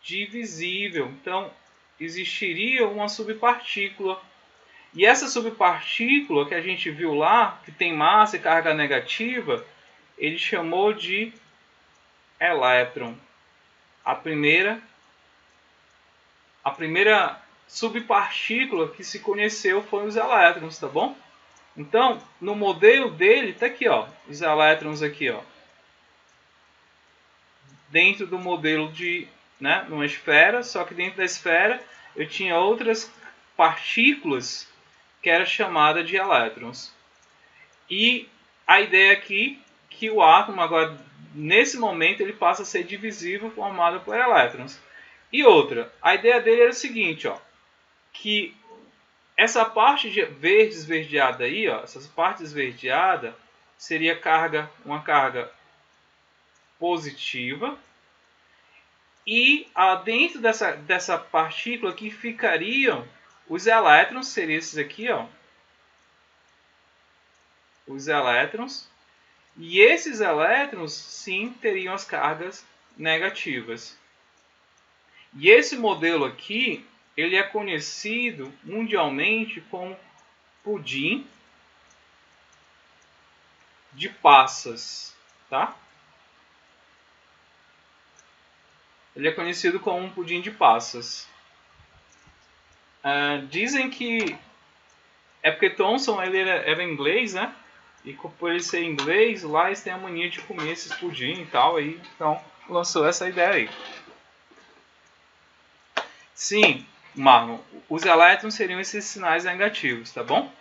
divisível. Então, existiria uma subpartícula. E essa subpartícula que a gente viu lá, que tem massa e carga negativa, ele chamou de elétron. A primeira subpartícula que se conheceu foi os elétrons, tá bom? Então, no modelo dele, tá aqui, ó, os elétrons aqui, ó. Dentro do modelo de, né, numa esfera, só que dentro da esfera eu tinha outras partículas que era chamada de elétrons. E a ideia aqui que o átomo agora nesse momento ele passa a ser divisível, formado por elétrons. E outra, a ideia dele era o seguinte, ó, que essa parte verde esverdeada aí, ó, essas partes esverdeadas seria uma carga positiva. E dentro dessa partícula aqui ficariam os elétrons, seriam esses aqui, ó. Os elétrons. E esses elétrons, sim, teriam as cargas negativas. E esse modelo aqui, ele é conhecido mundialmente como pudim de passas, tá? Ele é conhecido como um pudim de passas. Dizem que é porque Thomson ele era inglês, né? E por ele ser inglês, lá eles têm a mania de comer esses pudim e tal, aí, então lançou essa ideia aí. Sim, Marlon, os elétrons seriam esses sinais negativos, tá bom?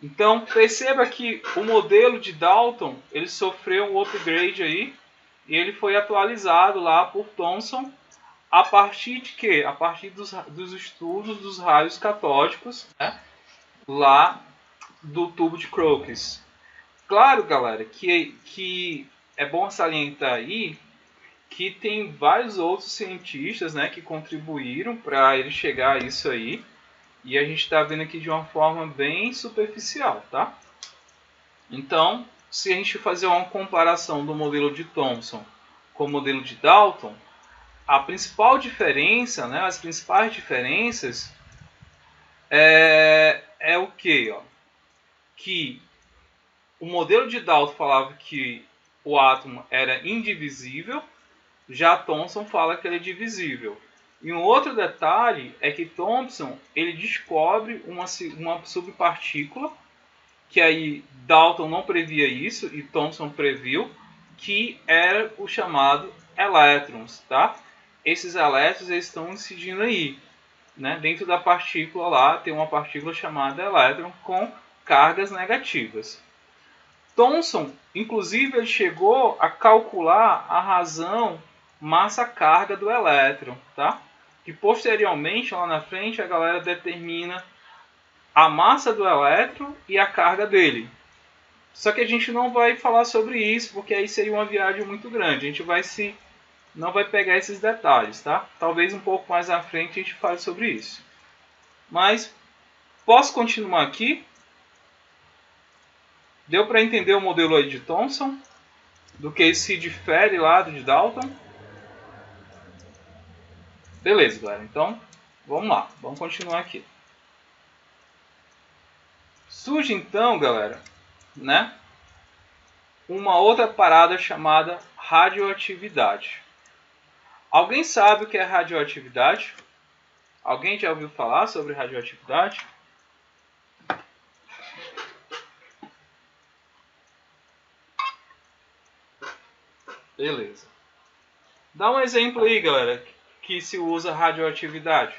Então perceba que o modelo de Dalton ele sofreu um upgrade aí e ele foi atualizado lá por Thomson a partir de quê? A partir dos estudos dos raios catódicos, né? Lá do tubo de Crookes. Claro, galera, que é bom salientar aí que tem vários outros cientistas, né, que contribuíram para ele chegar a isso aí. E a gente está vendo aqui de uma forma bem superficial, tá? Então, se a gente fazer uma comparação do modelo de Thomson com o modelo de Dalton, a principal diferença, né, as principais diferenças é o que? Que o modelo de Dalton falava que o átomo era indivisível, já Thomson fala que ele é divisível. E um outro detalhe é que Thomson ele descobre uma subpartícula, que aí Dalton não previa isso e Thomson previu, que era o chamado elétrons, tá? Esses elétrons eles estão incidindo aí, né? Dentro da partícula lá tem uma partícula chamada elétron com cargas negativas. Thomson, inclusive, ele chegou a calcular a razão massa-carga do elétron, tá? Que posteriormente, lá na frente, a galera determina a massa do elétron e a carga dele. Só que a gente não vai falar sobre isso, porque aí seria uma viagem muito grande. A gente não vai pegar esses detalhes, tá? Talvez um pouco mais à frente a gente fale sobre isso. Mas, posso continuar aqui? Deu para entender o modelo aí de Thomson? Do que se difere lá do de Dalton? Beleza, galera. Então, vamos lá. Vamos continuar aqui. Surge então, galera, né, uma outra parada chamada radioatividade. Alguém sabe o que é radioatividade? Alguém já ouviu falar sobre radioatividade? Beleza. Dá um exemplo aí, galera, que se usa radioatividade.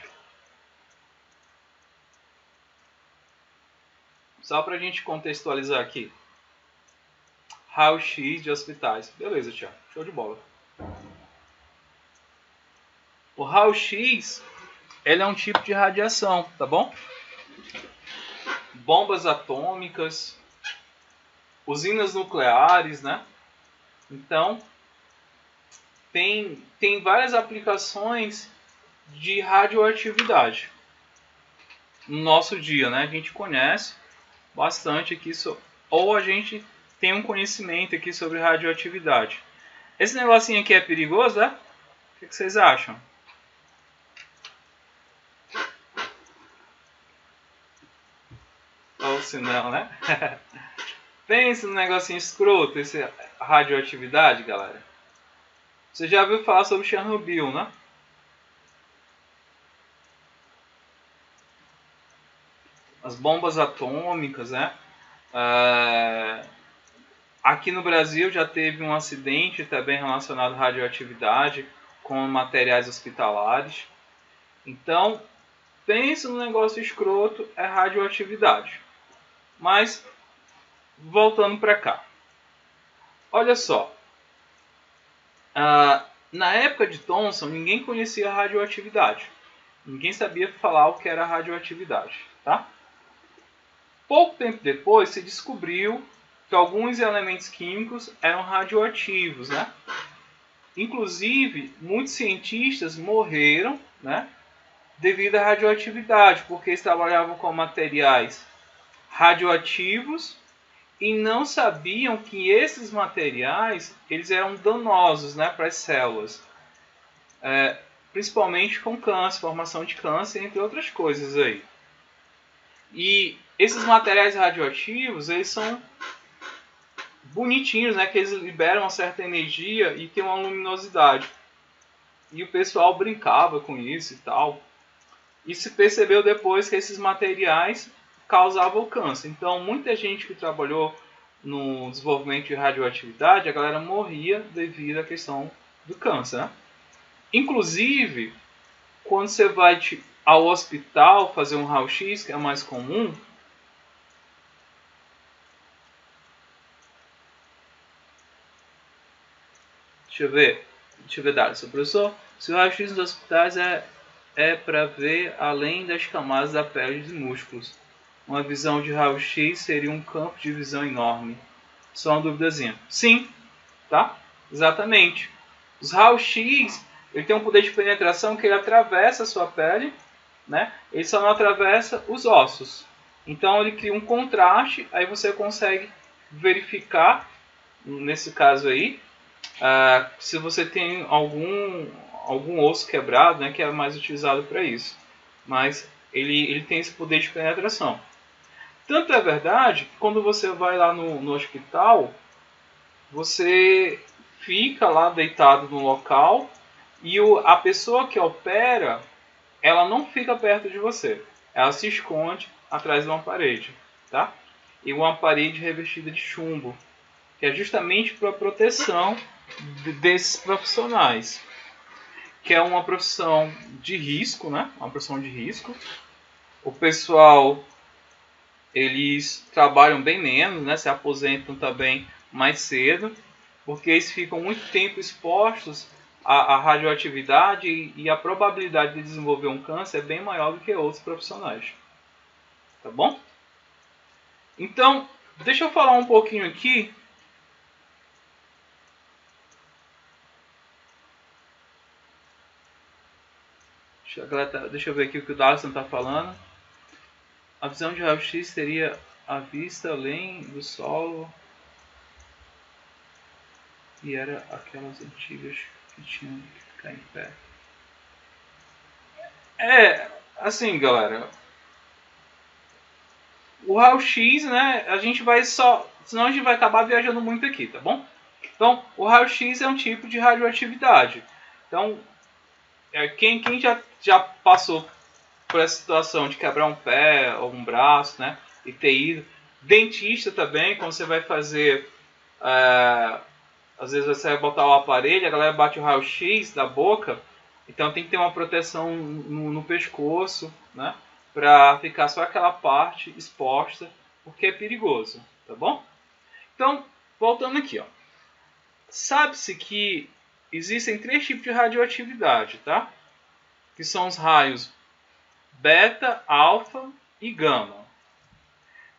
Só para a gente contextualizar aqui. Raio-X de hospitais. Beleza, Thiago. Show de bola. O raio-X, ele é um tipo de radiação, tá bom? Bombas atômicas, usinas nucleares, né? Então, tem várias aplicações de radioatividade no nosso dia, né? A gente conhece bastante aqui, ou a gente tem um conhecimento aqui sobre radioatividade. Esse negocinho aqui é perigoso, né? O que vocês acham? Ou se não, né? Pensa no negocinho escroto, esse radioatividade, galera. Você já ouviu falar sobre Chernobyl, né? As bombas atômicas, né? Aqui no Brasil já teve um acidente também relacionado à radioatividade com materiais hospitalares. Então, pensa no negócio escroto, é radioatividade. Mas, voltando para cá. Olha só. Na época de Thomson, ninguém conhecia a radioatividade. Ninguém sabia falar o que era radioatividade. Tá? Pouco tempo depois, se descobriu que alguns elementos químicos eram radioativos. Né? Inclusive, muitos cientistas morreram, né, devido à radioatividade, porque eles trabalhavam com materiais radioativos e não sabiam que esses materiais eles eram danosos, né, para as células, principalmente com câncer, formação de câncer, entre outras coisas aí. E esses materiais radioativos eles são bonitinhos, né, que eles liberam uma certa energia e tem uma luminosidade. E o pessoal brincava com isso e tal. E se percebeu depois que esses materiais causavam câncer. Então, muita gente que trabalhou no desenvolvimento de radioatividade, a galera morria devido à questão do câncer. Né? Inclusive, quando você vai ao hospital fazer um raio-x, que é mais comum, deixa eu ver dados, professor. Se o raio-x dos hospitais é para ver além das camadas da pele e dos músculos. Uma visão de raio-x seria um campo de visão enorme. Só uma duvidazinha. Sim, tá? Exatamente. Os raios-x, ele tem um poder de penetração que ele atravessa a sua pele, né? Ele só não atravessa os ossos. Então ele cria um contraste, aí você consegue verificar, nesse caso aí, se você tem algum osso quebrado, né, que é mais utilizado para isso. Mas ele tem esse poder de penetração. Tanto é verdade que quando você vai lá no hospital, você fica lá deitado no local e a pessoa que opera, ela não fica perto de você. Ela se esconde atrás de uma parede, tá? E uma parede revestida de chumbo, que é justamente para a proteção desses profissionais, que é uma profissão de risco, né? Uma profissão de risco. O pessoal, eles trabalham bem menos, né? Se aposentam também mais cedo, porque eles ficam muito tempo expostos à radioatividade e a probabilidade de desenvolver um câncer é bem maior do que outros profissionais. Tá bom? Então, deixa eu falar um pouquinho aqui. Deixa eu ver aqui o que o Darlison está falando. A visão de raio-x seria a vista além do solo e era aquelas antigas que tinham que ficar em pé. Assim, galera. O raio-x, né? A gente vai só... Senão a gente vai acabar viajando muito aqui, tá bom? Então, o raio-x é um tipo de radioatividade. Então, quem já passou por essa situação de quebrar um pé ou um braço, né? E ter ido. Dentista também, quando você vai fazer... às vezes você vai botar o aparelho, a galera bate o raio-x da boca. Então tem que ter uma proteção no pescoço, né? Para ficar só aquela parte exposta, porque é perigoso, tá bom? Então, voltando aqui, ó. Sabe-se que existem 3 tipos de radioatividade, tá? Que são os raios beta, alfa e gama.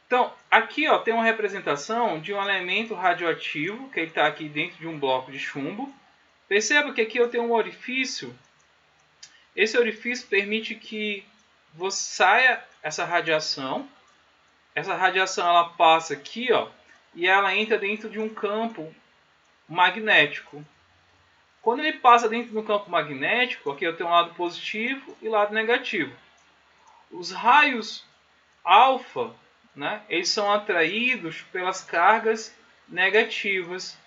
Então, aqui ó, tem uma representação de um elemento radioativo, que ele está aqui dentro de um bloco de chumbo. Perceba que aqui eu tenho um orifício. Esse orifício permite que você saia essa radiação. Essa radiação ela passa aqui, ó, e ela entra dentro de um campo magnético. Quando ele passa dentro do campo magnético, aqui eu tenho um lado positivo e lado negativo. Os raios alfa, né, eles são atraídos pelas cargas negativas,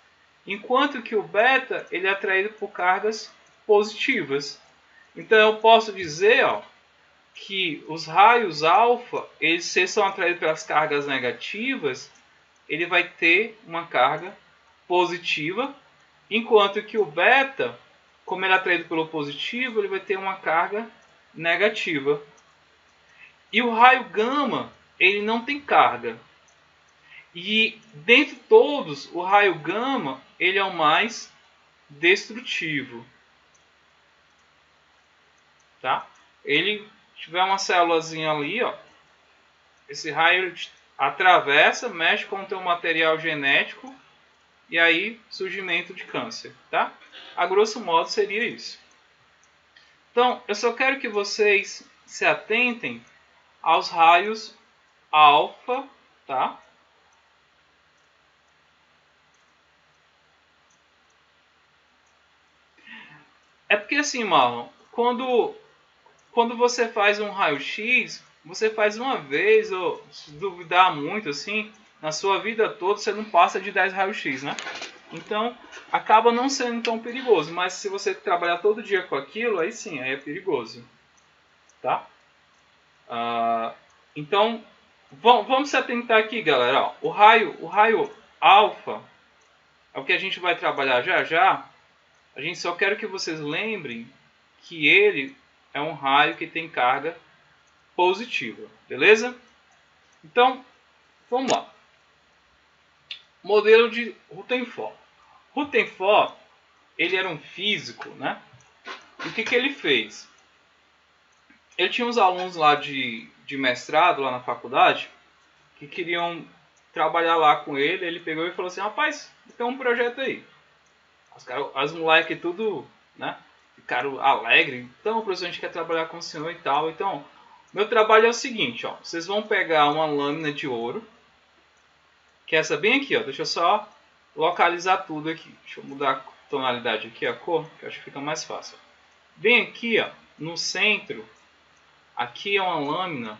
enquanto que o beta ele é atraído por cargas positivas. Então eu posso dizer, ó, que os raios alfa, eles se são atraídos pelas cargas negativas, ele vai ter uma carga positiva, enquanto que o beta, como ele é atraído pelo positivo, ele vai ter uma carga negativa. E o raio gama, ele não tem carga. E dentre todos, o raio gama, ele é o mais destrutivo. Tá? Ele tiver uma célulazinha ali, ó, esse raio atravessa, mexe com o teu material genético e aí surgimento de câncer, tá? A grosso modo seria isso. Então, eu só quero que vocês se atentem aos raios alfa, tá? É porque assim, Marlon, quando você faz um raio-x, você faz uma vez, ou se duvidar muito, assim, na sua vida toda você não passa de 10 raio-x, né? Então, acaba não sendo tão perigoso. Mas se você trabalhar todo dia com aquilo, aí sim, aí é perigoso. Tá? Então, vamos se atentar aqui, galera. Ó, o raio alfa é o que a gente vai trabalhar já já. A gente só quer que vocês lembrem que ele é um raio que tem carga positiva, beleza? Então, vamos lá. Modelo de Rutherford. Rutherford, ele era um físico, né? E o que ele fez? Ele tinha uns alunos lá de mestrado, lá na faculdade, que queriam trabalhar lá com ele. Ele pegou e falou assim, rapaz, tem um projeto aí. As moleques tudo, né? Ficaram alegres. Então, professor, a gente quer trabalhar com o senhor e tal. Então, meu trabalho é o seguinte, ó. Vocês vão pegar uma lâmina de ouro. Que é essa bem aqui, ó. Deixa eu só localizar tudo aqui. Deixa eu mudar a tonalidade aqui, a cor, que eu acho que fica mais fácil. Bem aqui, ó, no centro, aqui é uma lâmina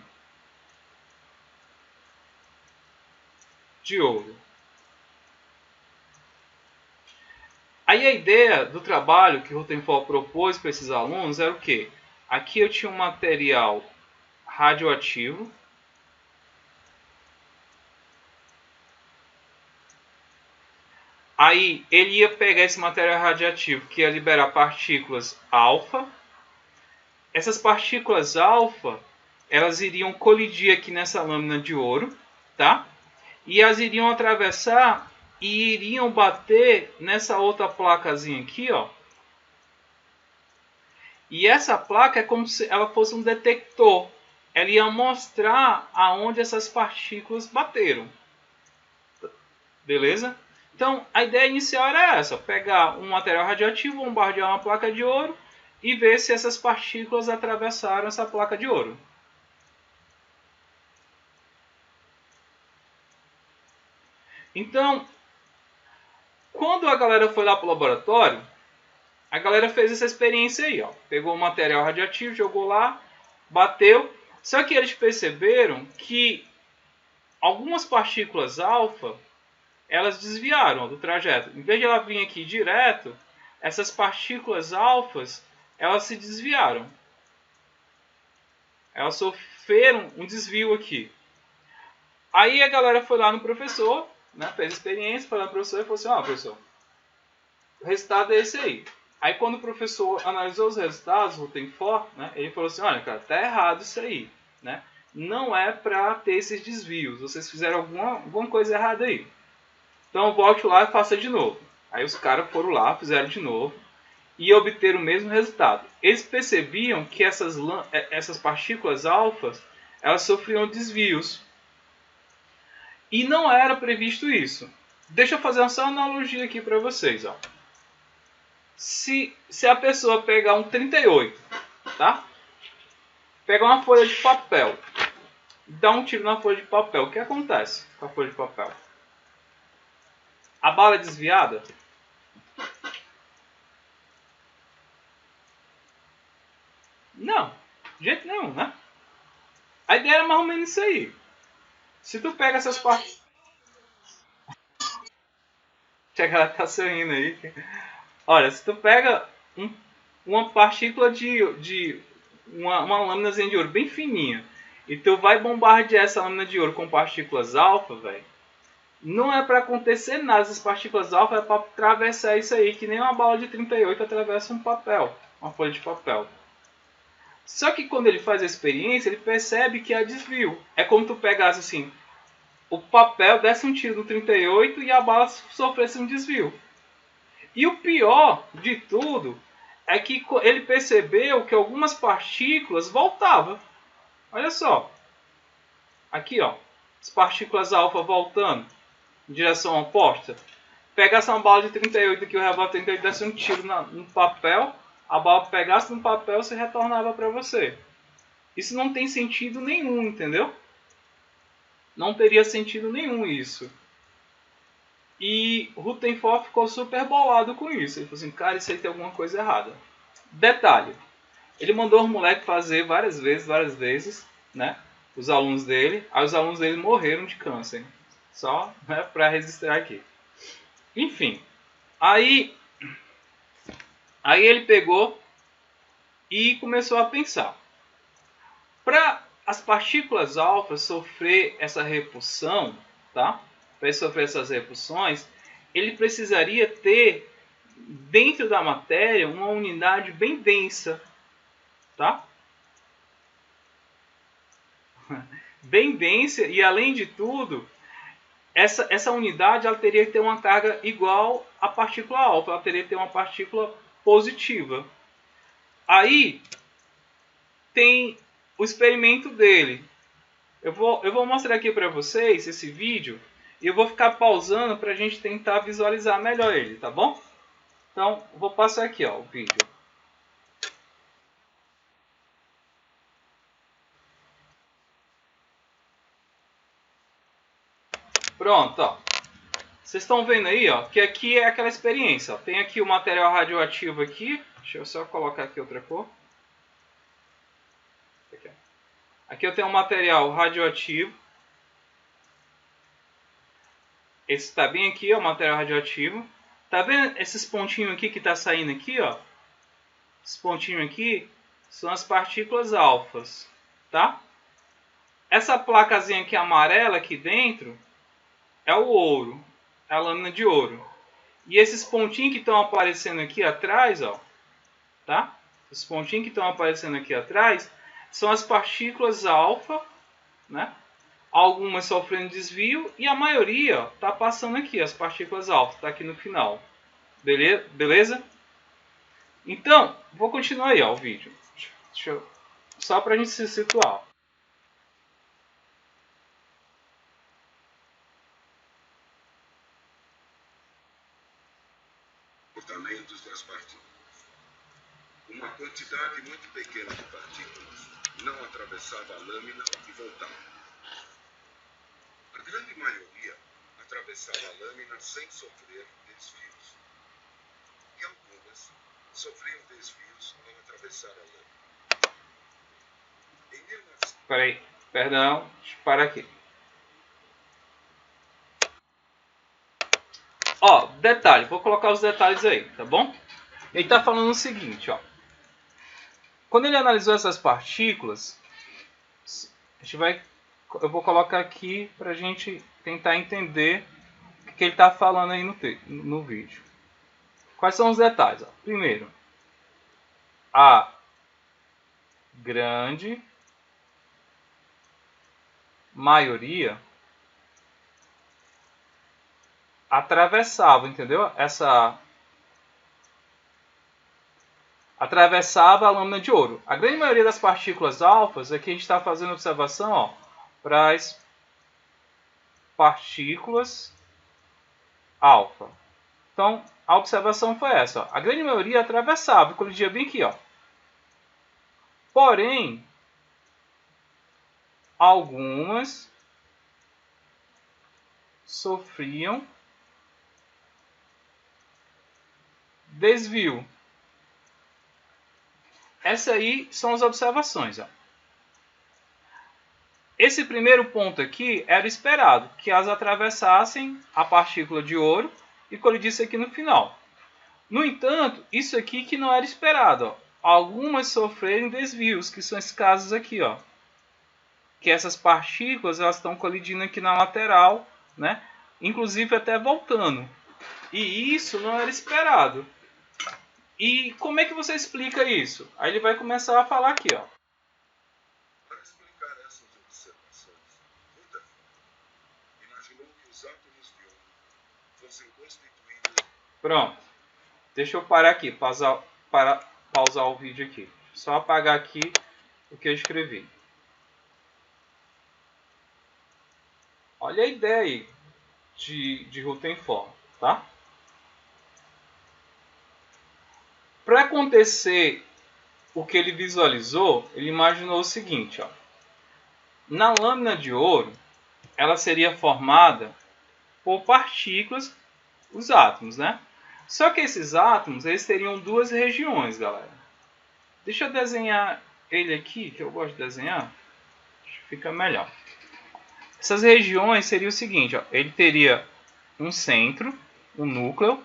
de ouro. Aí a ideia do trabalho que o Rutherford propôs para esses alunos era o quê? Aqui eu tinha um material radioativo. Aí ele ia pegar esse material radioativo que ia liberar partículas alfa. Essas partículas alfa, elas iriam colidir aqui nessa lâmina de ouro, tá? E elas iriam atravessar e iriam bater nessa outra placazinha aqui, ó. E essa placa é como se ela fosse um detector. Ela ia mostrar aonde essas partículas bateram. Beleza? Então, a ideia inicial era essa. Pegar um material radioativo, bombardear uma placa de ouro e ver se essas partículas atravessaram essa placa de ouro. Então, quando a galera foi lá para o laboratório, a galera fez essa experiência aí, ó. Pegou o material radioativo, jogou lá, bateu. Só que eles perceberam que algumas partículas alfa, elas desviaram do trajeto. Em vez de ela vir aqui direto, essas partículas alfas, elas se desviaram. Elas sofreram um desvio aqui. Aí a galera foi lá no professor, né, fez a experiência, foi lá no professor e falou assim, ó, professor, o resultado é esse aí. Aí quando o professor analisou os resultados, o Rutherford, né, ele falou assim, olha, cara, tá errado isso aí, né? Não é para ter esses desvios, vocês fizeram alguma coisa errada aí. Então volte lá e faça de novo. Aí os caras foram lá, fizeram de novo e obteram o mesmo resultado. Eles percebiam que essas partículas alfas, elas sofriam desvios. E não era previsto isso. Deixa eu fazer só uma analogia aqui para vocês, ó. Se a pessoa pegar um 38, tá? Pega uma folha de papel, dá um tiro na folha de papel, o que acontece com a folha de papel? A bala é desviada? Não, de jeito nenhum, né? A ideia é mais ou menos isso aí. Se tu pega essas partes... A galera tá sorrindo aí. Olha, se tu pega uma partícula de uma lâminazinha de ouro bem fininha e tu vai bombardear essa lâmina de ouro com partículas alfa, velho, não é para acontecer nada. Essas partículas alfa é para atravessar isso aí, que nem uma bala de 38 atravessa um papel, uma folha de papel. Só que quando ele faz a experiência, ele percebe que há desvio. É como tu pegasse assim, o papel desse um tiro do 38 e a bala sofresse um desvio. E o pior de tudo é que ele percebeu que algumas partículas voltavam. Olha só. Aqui, ó. As partículas alfa voltando em direção oposta. Pegasse uma bala de 38 aqui, o revólver 38 desse um tiro no papel, a bala pegasse no papel e se retornava para você. Isso não tem sentido nenhum, entendeu? Não teria sentido nenhum isso. E o Rutherford ficou super bolado com isso. Ele falou assim, cara, isso aí tem alguma coisa errada. Detalhe, ele mandou os moleques fazer várias vezes, né? Os alunos dele. Aí os alunos dele morreram de câncer. Só, né, para registrar aqui. Enfim, aí ele pegou e começou a pensar. Para as partículas alfa sofrer essa repulsão, tá? Para sofrer essas repulsões, ele precisaria ter dentro da matéria uma unidade bem densa, tá? Bem densa, e além de tudo, essa unidade ela teria que ter uma carga igual à partícula alfa, ela teria que ter uma partícula positiva. Aí tem o experimento dele. Eu vou mostrar aqui para vocês esse vídeo e eu vou ficar pausando para a gente tentar visualizar melhor ele, tá bom? Então, vou passar aqui, ó, o vídeo. Pronto, ó. Vocês estão vendo aí, ó, que aqui é aquela experiência. Ó. Tem aqui o material radioativo aqui. Deixa eu só colocar aqui outra cor. Aqui eu tenho um material radioativo. Esse está bem aqui, é o material radioativo. Tá vendo esses pontinhos aqui que está saindo aqui, ó? Esses pontinhos aqui são as partículas alfas, tá? Essa placazinha aqui amarela aqui dentro é o ouro, é a lâmina de ouro. E esses pontinhos que estão aparecendo aqui atrás, ó, tá? Esses pontinhos que estão aparecendo aqui atrás são as partículas alfa, né? Algumas sofrendo desvio e a maioria está passando aqui, as partículas alfa, está aqui no final. Beleza? Então, vou continuar aí, ó, o vídeo. Só para a gente se situar. Comportamentos das partículas. Uma quantidade muito pequena de partículas não atravessava a lâmina e voltava. A grande maioria atravessava a lâmina sem sofrer desvios. E algumas sofriam desvios ao atravessar a lâmina. Em 1900... Peraí, perdão, deixa eu parar aqui. Ó, detalhe, vou colocar os detalhes aí, tá bom? Ele está falando o seguinte, ó. Quando ele analisou essas partículas, eu vou colocar aqui para a gente tentar entender o que ele está falando aí no vídeo. Quais são os detalhes? Ó? Primeiro, a grande maioria atravessava, entendeu? Atravessava a lâmina de ouro. A grande maioria das partículas alfas, aqui a gente está fazendo observação, ó, para as partículas alfa. Então, a observação foi essa. Ó. A grande maioria atravessava e colidia bem aqui. Ó. Porém, algumas sofriam desvio. Essas aí são as observações. Ó. Esse primeiro ponto aqui era esperado, que elas atravessassem a partícula de ouro e colidissem aqui no final. No entanto, isso aqui que não era esperado. Ó. Algumas sofreram desvios, que são esses casos aqui. Ó. Que essas partículas elas estão colidindo aqui na lateral, né? Inclusive até voltando. E isso não era esperado. E como é que você explica isso? Aí ele vai começar a falar aqui, ó. Para explicar essas observações, Rutherford imaginou que os átomos de ouro fossem constituídos... Pronto. Deixa eu parar aqui, pausar o vídeo aqui. Só apagar aqui o que eu escrevi. Olha a ideia aí de Rutherford, tá? Para acontecer o que ele visualizou, ele imaginou o seguinte, ó. Na lâmina de ouro, ela seria formada por partículas, os átomos, né? Só que esses átomos, eles teriam duas regiões, galera. Deixa eu desenhar ele aqui, que eu gosto de desenhar. Fica melhor. Essas regiões seriam o seguinte, ó. Ele teria um centro, um núcleo,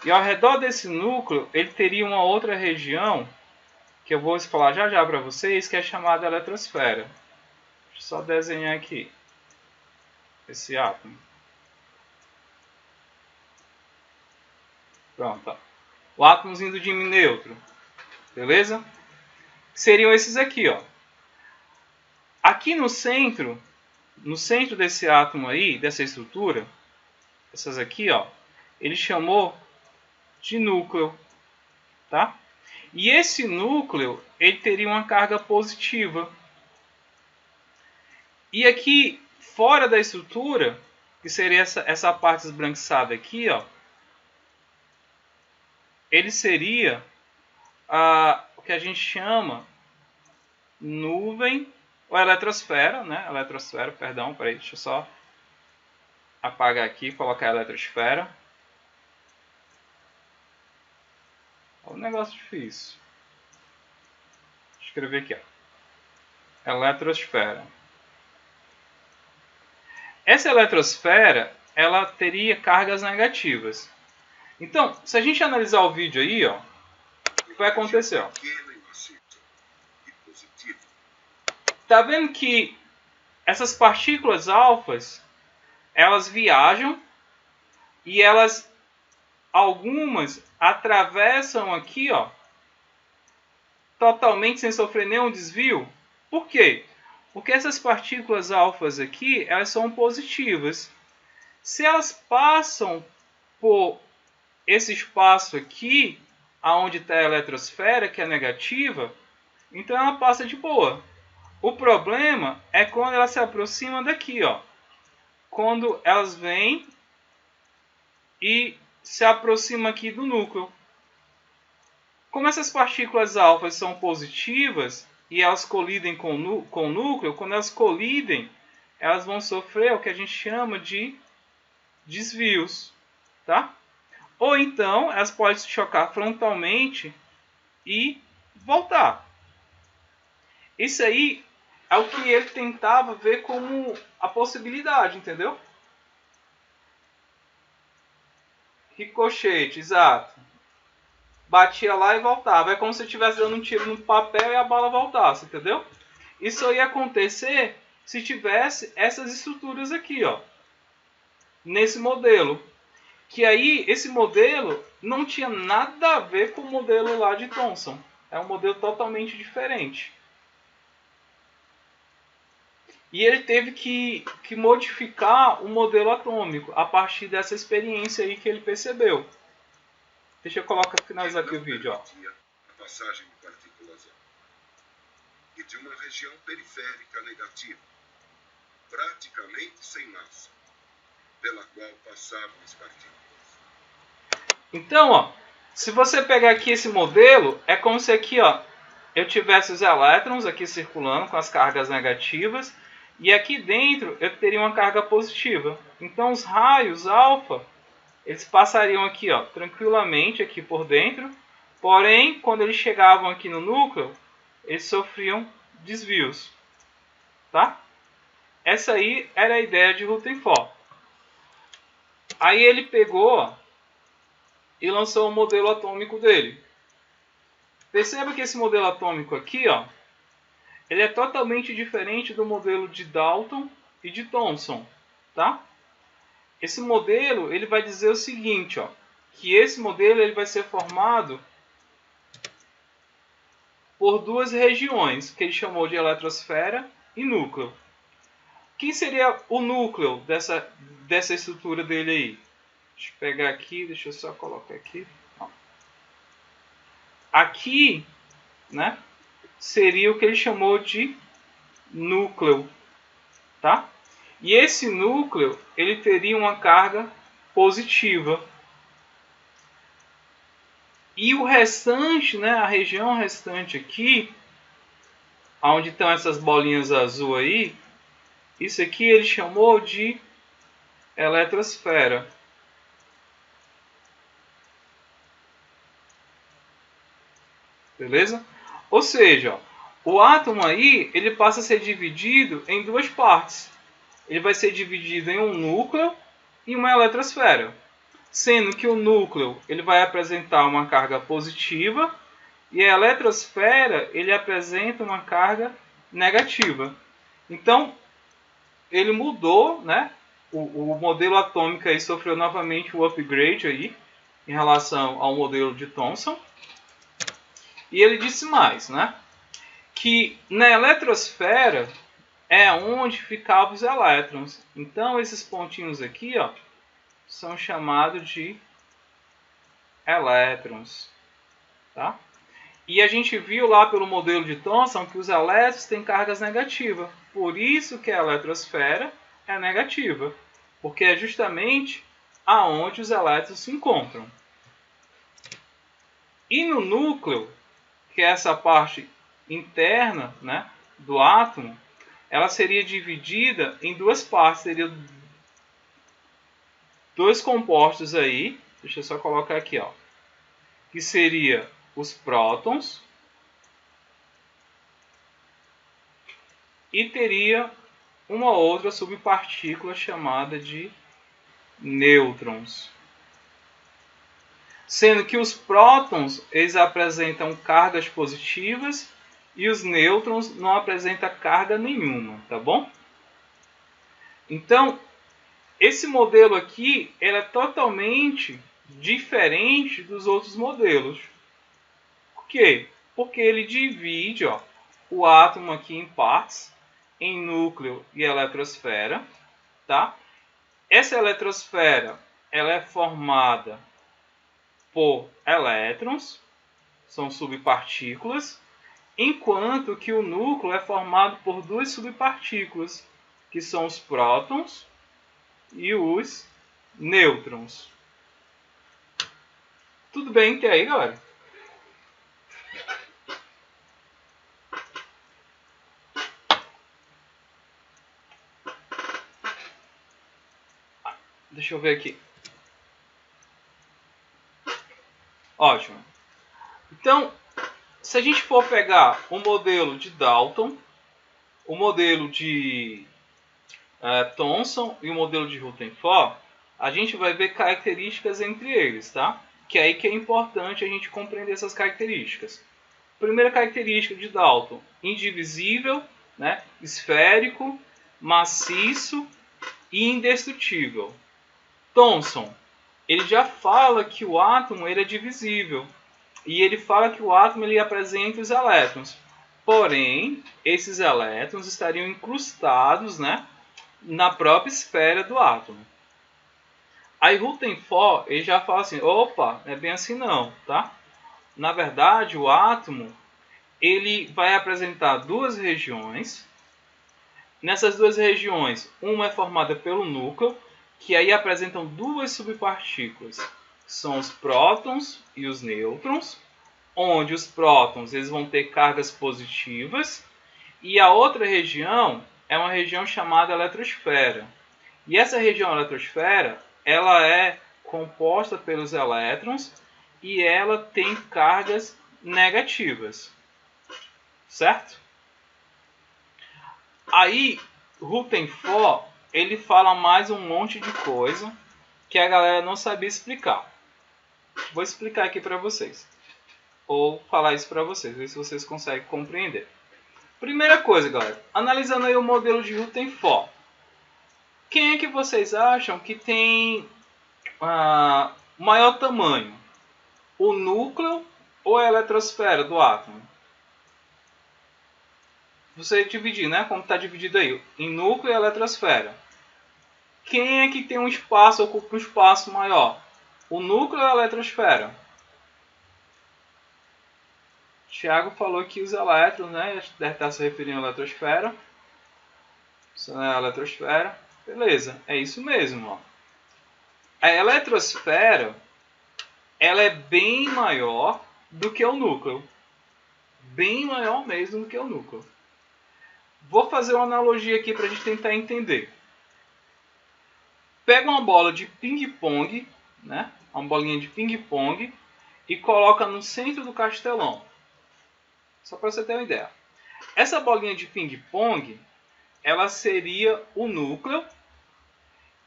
e ao redor desse núcleo, ele teria uma outra região, que eu vou falar já já para vocês, que é chamada eletrosfera. Deixa eu só desenhar aqui esse átomo. Pronto. Ó. O átomozinho do Dime neutro. Beleza? Seriam esses aqui, ó. Aqui no centro desse átomo aí, dessa estrutura, essas aqui, ó, ele chamou de núcleo, tá? E esse núcleo, ele teria uma carga positiva. E aqui, fora da estrutura, que seria essa parte esbranquiçada aqui, ó, ele seria o que a gente chama nuvem, ou eletrosfera, né? Eletrosfera, perdão, peraí, deixa eu só apagar aqui e colocar a eletrosfera. É um negócio difícil. Vou escrever aqui, ó. Eletrosfera. Essa eletrosfera, ela teria cargas negativas. Então, se a gente analisar o vídeo aí, ó, o que vai acontecer, ó? Tá vendo que essas partículas alfas, elas viajam e elas, algumas atravessam aqui, ó, totalmente sem sofrer nenhum desvio. Por quê? Porque essas partículas alfas aqui, elas são positivas. Se elas passam por esse espaço aqui, aonde está a eletrosfera, que é negativa, então ela passa de boa. O problema é quando ela se aproxima daqui, ó. Quando elas vêm e se aproximam aqui do núcleo. Como essas partículas alfas são positivas e elas colidem com o núcleo, quando elas colidem, elas vão sofrer o que a gente chama de desvios, tá? Ou então elas podem se chocar frontalmente e voltar. Isso aí é o que ele tentava ver como a possibilidade, entendeu? Ricochete, exato. Batia lá e voltava. É como se estivesse dando um tiro no papel e a bala voltasse, entendeu? Isso ia acontecer se tivesse essas estruturas aqui, ó. Nesse modelo. Que aí, esse modelo não tinha nada a ver com o modelo lá de Thomson. É um modelo totalmente diferente. E ele teve que modificar o modelo atômico a partir dessa experiência aí que ele percebeu. Deixa eu finalizar aqui o vídeo, ó. A passagem de partículas e de uma região periférica negativa, praticamente sem massa, pela qual passavam as partículas. Então, ó, se você pegar aqui esse modelo, é como se aqui, ó, eu tivesse os elétrons aqui circulando com as cargas negativas e aqui dentro eu teria uma carga positiva. Então, os raios alfa, eles passariam aqui, ó, tranquilamente aqui por dentro. Porém, quando eles chegavam aqui no núcleo, eles sofriam desvios, tá? Essa aí era a ideia de Rutherford. Aí ele pegou, ó, e lançou o modelo atômico dele. Perceba que esse modelo atômico aqui, ó, ele é totalmente diferente do modelo de Dalton e de Thomson, tá? Esse modelo, ele vai dizer o seguinte, ó, que esse modelo ele vai ser formado por duas regiões, que ele chamou de eletrosfera e núcleo. Quem seria o núcleo dessa estrutura dele aí? Deixa eu pegar aqui, deixa eu só colocar aqui. Aqui, né, seria o que ele chamou de núcleo, tá? E esse núcleo, ele teria uma carga positiva. E o restante, né, a região restante aqui, onde estão essas bolinhas azul aí, isso aqui ele chamou de eletrosfera. Beleza? Ou seja, o átomo aí, ele passa a ser dividido em duas partes. Ele vai ser dividido em um núcleo e uma eletrosfera. Sendo que o núcleo ele vai apresentar uma carga positiva e a eletrosfera ele apresenta uma carga negativa. Então, ele mudou, né? O modelo atômico aí sofreu novamente o upgrade aí, em relação ao modelo de Thomson. E ele disse mais, né? Que na eletrosfera é onde ficavam os elétrons. Então, esses pontinhos aqui, ó, são chamados de elétrons, tá? E a gente viu lá pelo modelo de Thomson que os elétrons têm cargas negativas. Por isso que a eletrosfera é negativa, porque é justamente aonde os elétrons se encontram. E no núcleo, que é essa parte interna, né, do átomo, ela seria dividida em duas partes. Seria dois compostos aí, deixa eu só colocar aqui, ó, que seria os prótons e teria uma outra subpartícula chamada de nêutrons. Sendo que os prótons eles apresentam cargas positivas e os nêutrons não apresentam carga nenhuma, tá bom? Então, esse modelo aqui ele é totalmente diferente dos outros modelos. Por quê? Porque ele divide, ó, o átomo aqui em partes, em núcleo e eletrosfera, tá? Essa eletrosfera ela é formada por elétrons, são subpartículas, enquanto que o núcleo é formado por duas subpartículas, que são os prótons e os nêutrons. Tudo bem até aí, galera? Deixa eu ver aqui. Ótimo. Então, se a gente for pegar o modelo de Dalton, o modelo de Thomson e o modelo de Rutherford, a gente vai ver características entre eles, tá? Que é aí que é importante a gente compreender essas características. Primeira característica de Dalton: indivisível, né? Esférico, maciço e indestrutível. Thomson, ele já fala que o átomo ele é divisível e ele fala que o átomo ele apresenta os elétrons. Porém, esses elétrons estariam incrustados, né, na própria esfera do átomo. Aí Rutherford ele já fala assim: opa, não é bem assim não, tá? Na verdade, o átomo ele vai apresentar duas regiões. Nessas duas regiões, uma é formada pelo núcleo, que aí apresentam duas subpartículas, que são os prótons e os nêutrons, onde os prótons eles vão ter cargas positivas, e a outra região é uma região chamada eletrosfera. E essa região eletrosfera, ela é composta pelos elétrons e ela tem cargas negativas. Certo? Aí, Rutherford, ele fala mais um monte de coisa que a galera não sabia explicar. Vou explicar aqui para vocês. Ou falar isso para vocês, ver se vocês conseguem compreender. Primeira coisa, galera, analisando aí o modelo de Rutherford. Quem é que vocês acham que tem maior tamanho? O núcleo ou a eletrosfera do átomo? Você dividir, né? Como está dividido aí, em núcleo e eletrosfera. Quem é que tem um espaço, ocupa um espaço maior? O núcleo ou a eletrosfera? Tiago falou que os elétrons, né? Deve estar se referindo à eletrosfera. Isso não é a eletrosfera. Beleza, é isso mesmo. Ó. A eletrosfera ela é bem maior do que o núcleo. Bem maior mesmo do que o núcleo. Vou fazer uma analogia aqui para a gente tentar entender. Pega uma bola de ping-pong, né? Uma bolinha de ping-pong, e coloca no centro do castelão. Só para você ter uma ideia. Essa bolinha de ping-pong, ela seria o núcleo,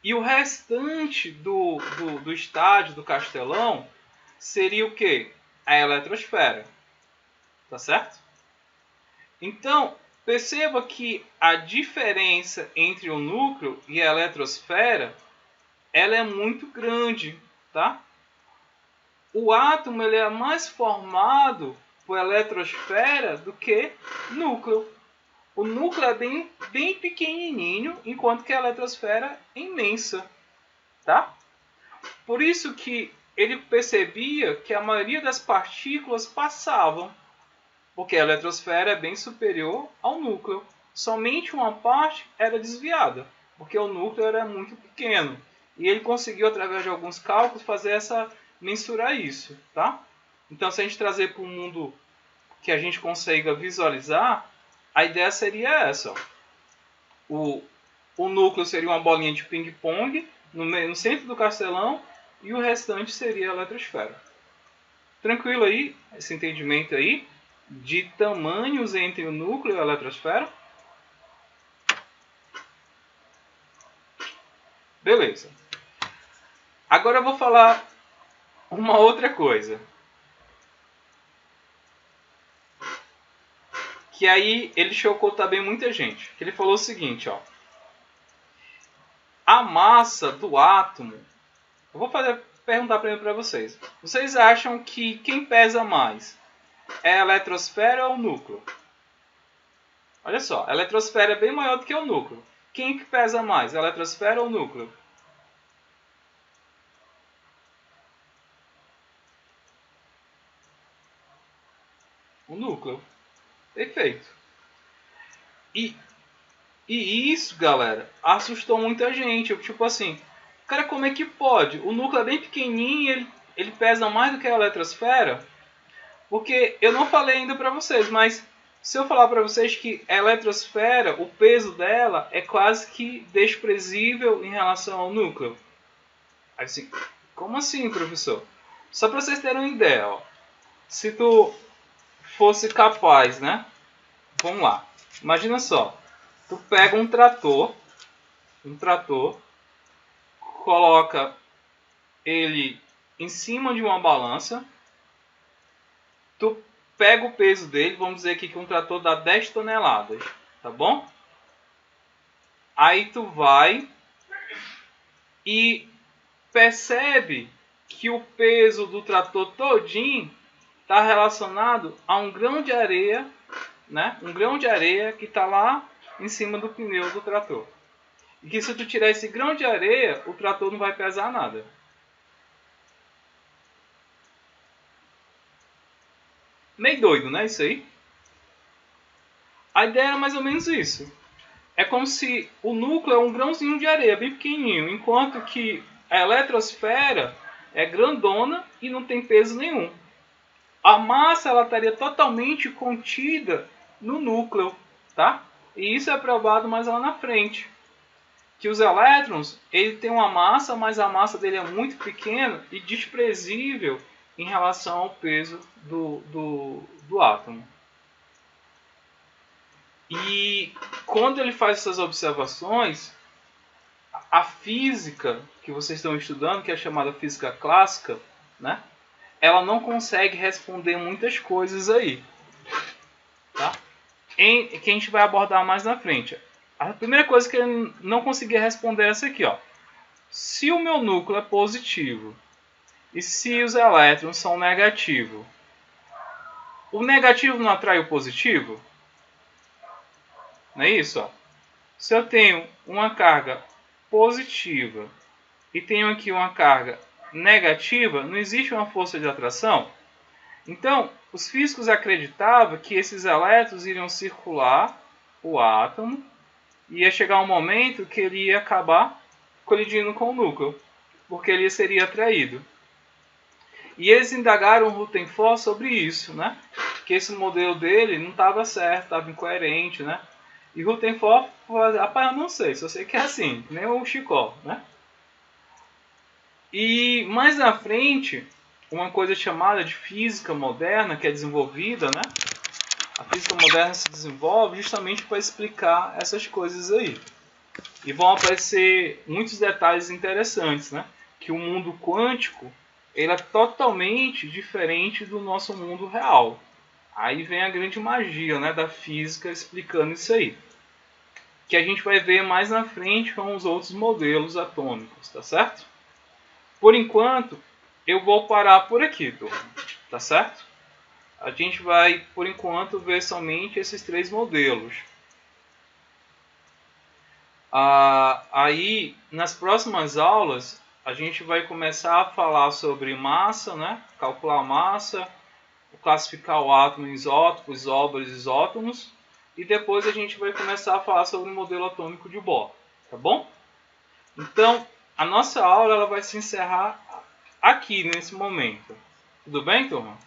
e o restante do estádio, do castelão, seria o quê? A eletrosfera. Tá certo? Então, perceba que a diferença entre o núcleo e a eletrosfera ela é muito grande, tá? O átomo ele é mais formado por eletrosfera do que núcleo. O núcleo é bem pequenininho, enquanto que a eletrosfera é imensa, tá? Por isso que ele percebia que a maioria das partículas passavam, porque a eletrosfera é bem superior ao núcleo. Somente uma parte era desviada, porque o núcleo era muito pequeno. E ele conseguiu, através de alguns cálculos, mensurar isso, tá? Então, se a gente trazer para um mundo que a gente consiga visualizar, a ideia seria essa. O núcleo seria uma bolinha de ping-pong no centro do castelão e o restante seria a eletrosfera. Tranquilo aí, esse entendimento aí de tamanhos entre o núcleo e a eletrosfera? Beleza. Agora eu vou falar uma outra coisa. Que aí ele chocou também muita gente. Ele falou o seguinte, ó. A massa do átomo... Eu vou perguntar primeiro para vocês. Vocês acham que quem pesa mais é a eletrosfera ou o núcleo? Olha só, a eletrosfera é bem maior do que o núcleo. Quem que pesa mais, a eletrosfera ou o núcleo? O núcleo. Perfeito. E isso, galera, assustou muita gente. Tipo assim, cara, como é que pode? O núcleo é bem pequenininho e ele pesa mais do que a eletrosfera? Porque eu não falei ainda para vocês, mas se eu falar para vocês que a eletrosfera, o peso dela é quase que desprezível em relação ao núcleo. Assim, como assim, professor? Só para vocês terem uma ideia, ó. Se tu fosse capaz, né? Vamos lá. Imagina só. Tu pega um trator, coloca ele em cima de uma balança, tu pega o peso dele, vamos dizer aqui que um trator dá 10 toneladas, tá bom? Aí tu vai e percebe que o peso do trator todinho está relacionado a um grão de areia, né? Um grão de areia que está lá em cima do pneu do trator. E que se tu tirar esse grão de areia, o trator não vai pesar nada. Meio doido, né? Isso aí. A ideia era mais ou menos isso. É como se o núcleo é um grãozinho de areia, bem pequenininho, enquanto que a eletrosfera é grandona e não tem peso nenhum. A massa ela estaria totalmente contida no núcleo, tá? E isso é provado mais lá na frente. Que os elétrons, ele tem uma massa, mas a massa dele é muito pequena e desprezível em relação ao peso do átomo. E quando ele faz essas observações, a física que vocês estão estudando, que é chamada física clássica, né? Ela não consegue responder muitas coisas aí, tá? Que a gente vai abordar mais na frente. A primeira coisa que ele não conseguia responder é essa aqui, ó. Se o meu núcleo é positivo e se os elétrons são negativos, o negativo não atrai o positivo? Não é isso? Ó? Se eu tenho uma carga positiva e tenho aqui uma carga negativa, não existe uma força de atração? Então, os físicos acreditavam que esses elétrons iriam circular o átomo e ia chegar um momento que ele ia acabar colidindo com o núcleo, porque ele seria atraído. E eles indagaram o Rutherford sobre isso, né? Que esse modelo dele não estava certo, estava incoerente, né? E Rutherford falou, rapaz, eu não sei, só sei que é assim, nem o Chicó, né? E mais na frente, uma coisa chamada de física moderna, que é desenvolvida, né? A física moderna se desenvolve justamente para explicar essas coisas aí. E vão aparecer muitos detalhes interessantes, né? Que o mundo quântico ele é totalmente diferente do nosso mundo real. Aí vem a grande magia, né, da física explicando isso aí. Que a gente vai ver mais na frente com os outros modelos atômicos, tá certo? Por enquanto, eu vou parar por aqui, turma, tá certo? A gente vai, por enquanto, ver somente esses 3 modelos. Aí, nas próximas aulas, a gente vai começar a falar sobre massa, né? Calcular a massa, classificar o átomo em isótopos, isóbaros, isótomos. E depois a gente vai começar a falar sobre o modelo atômico de Bohr, tá bom? Então, a nossa aula ela vai se encerrar aqui, nesse momento. Tudo bem, turma?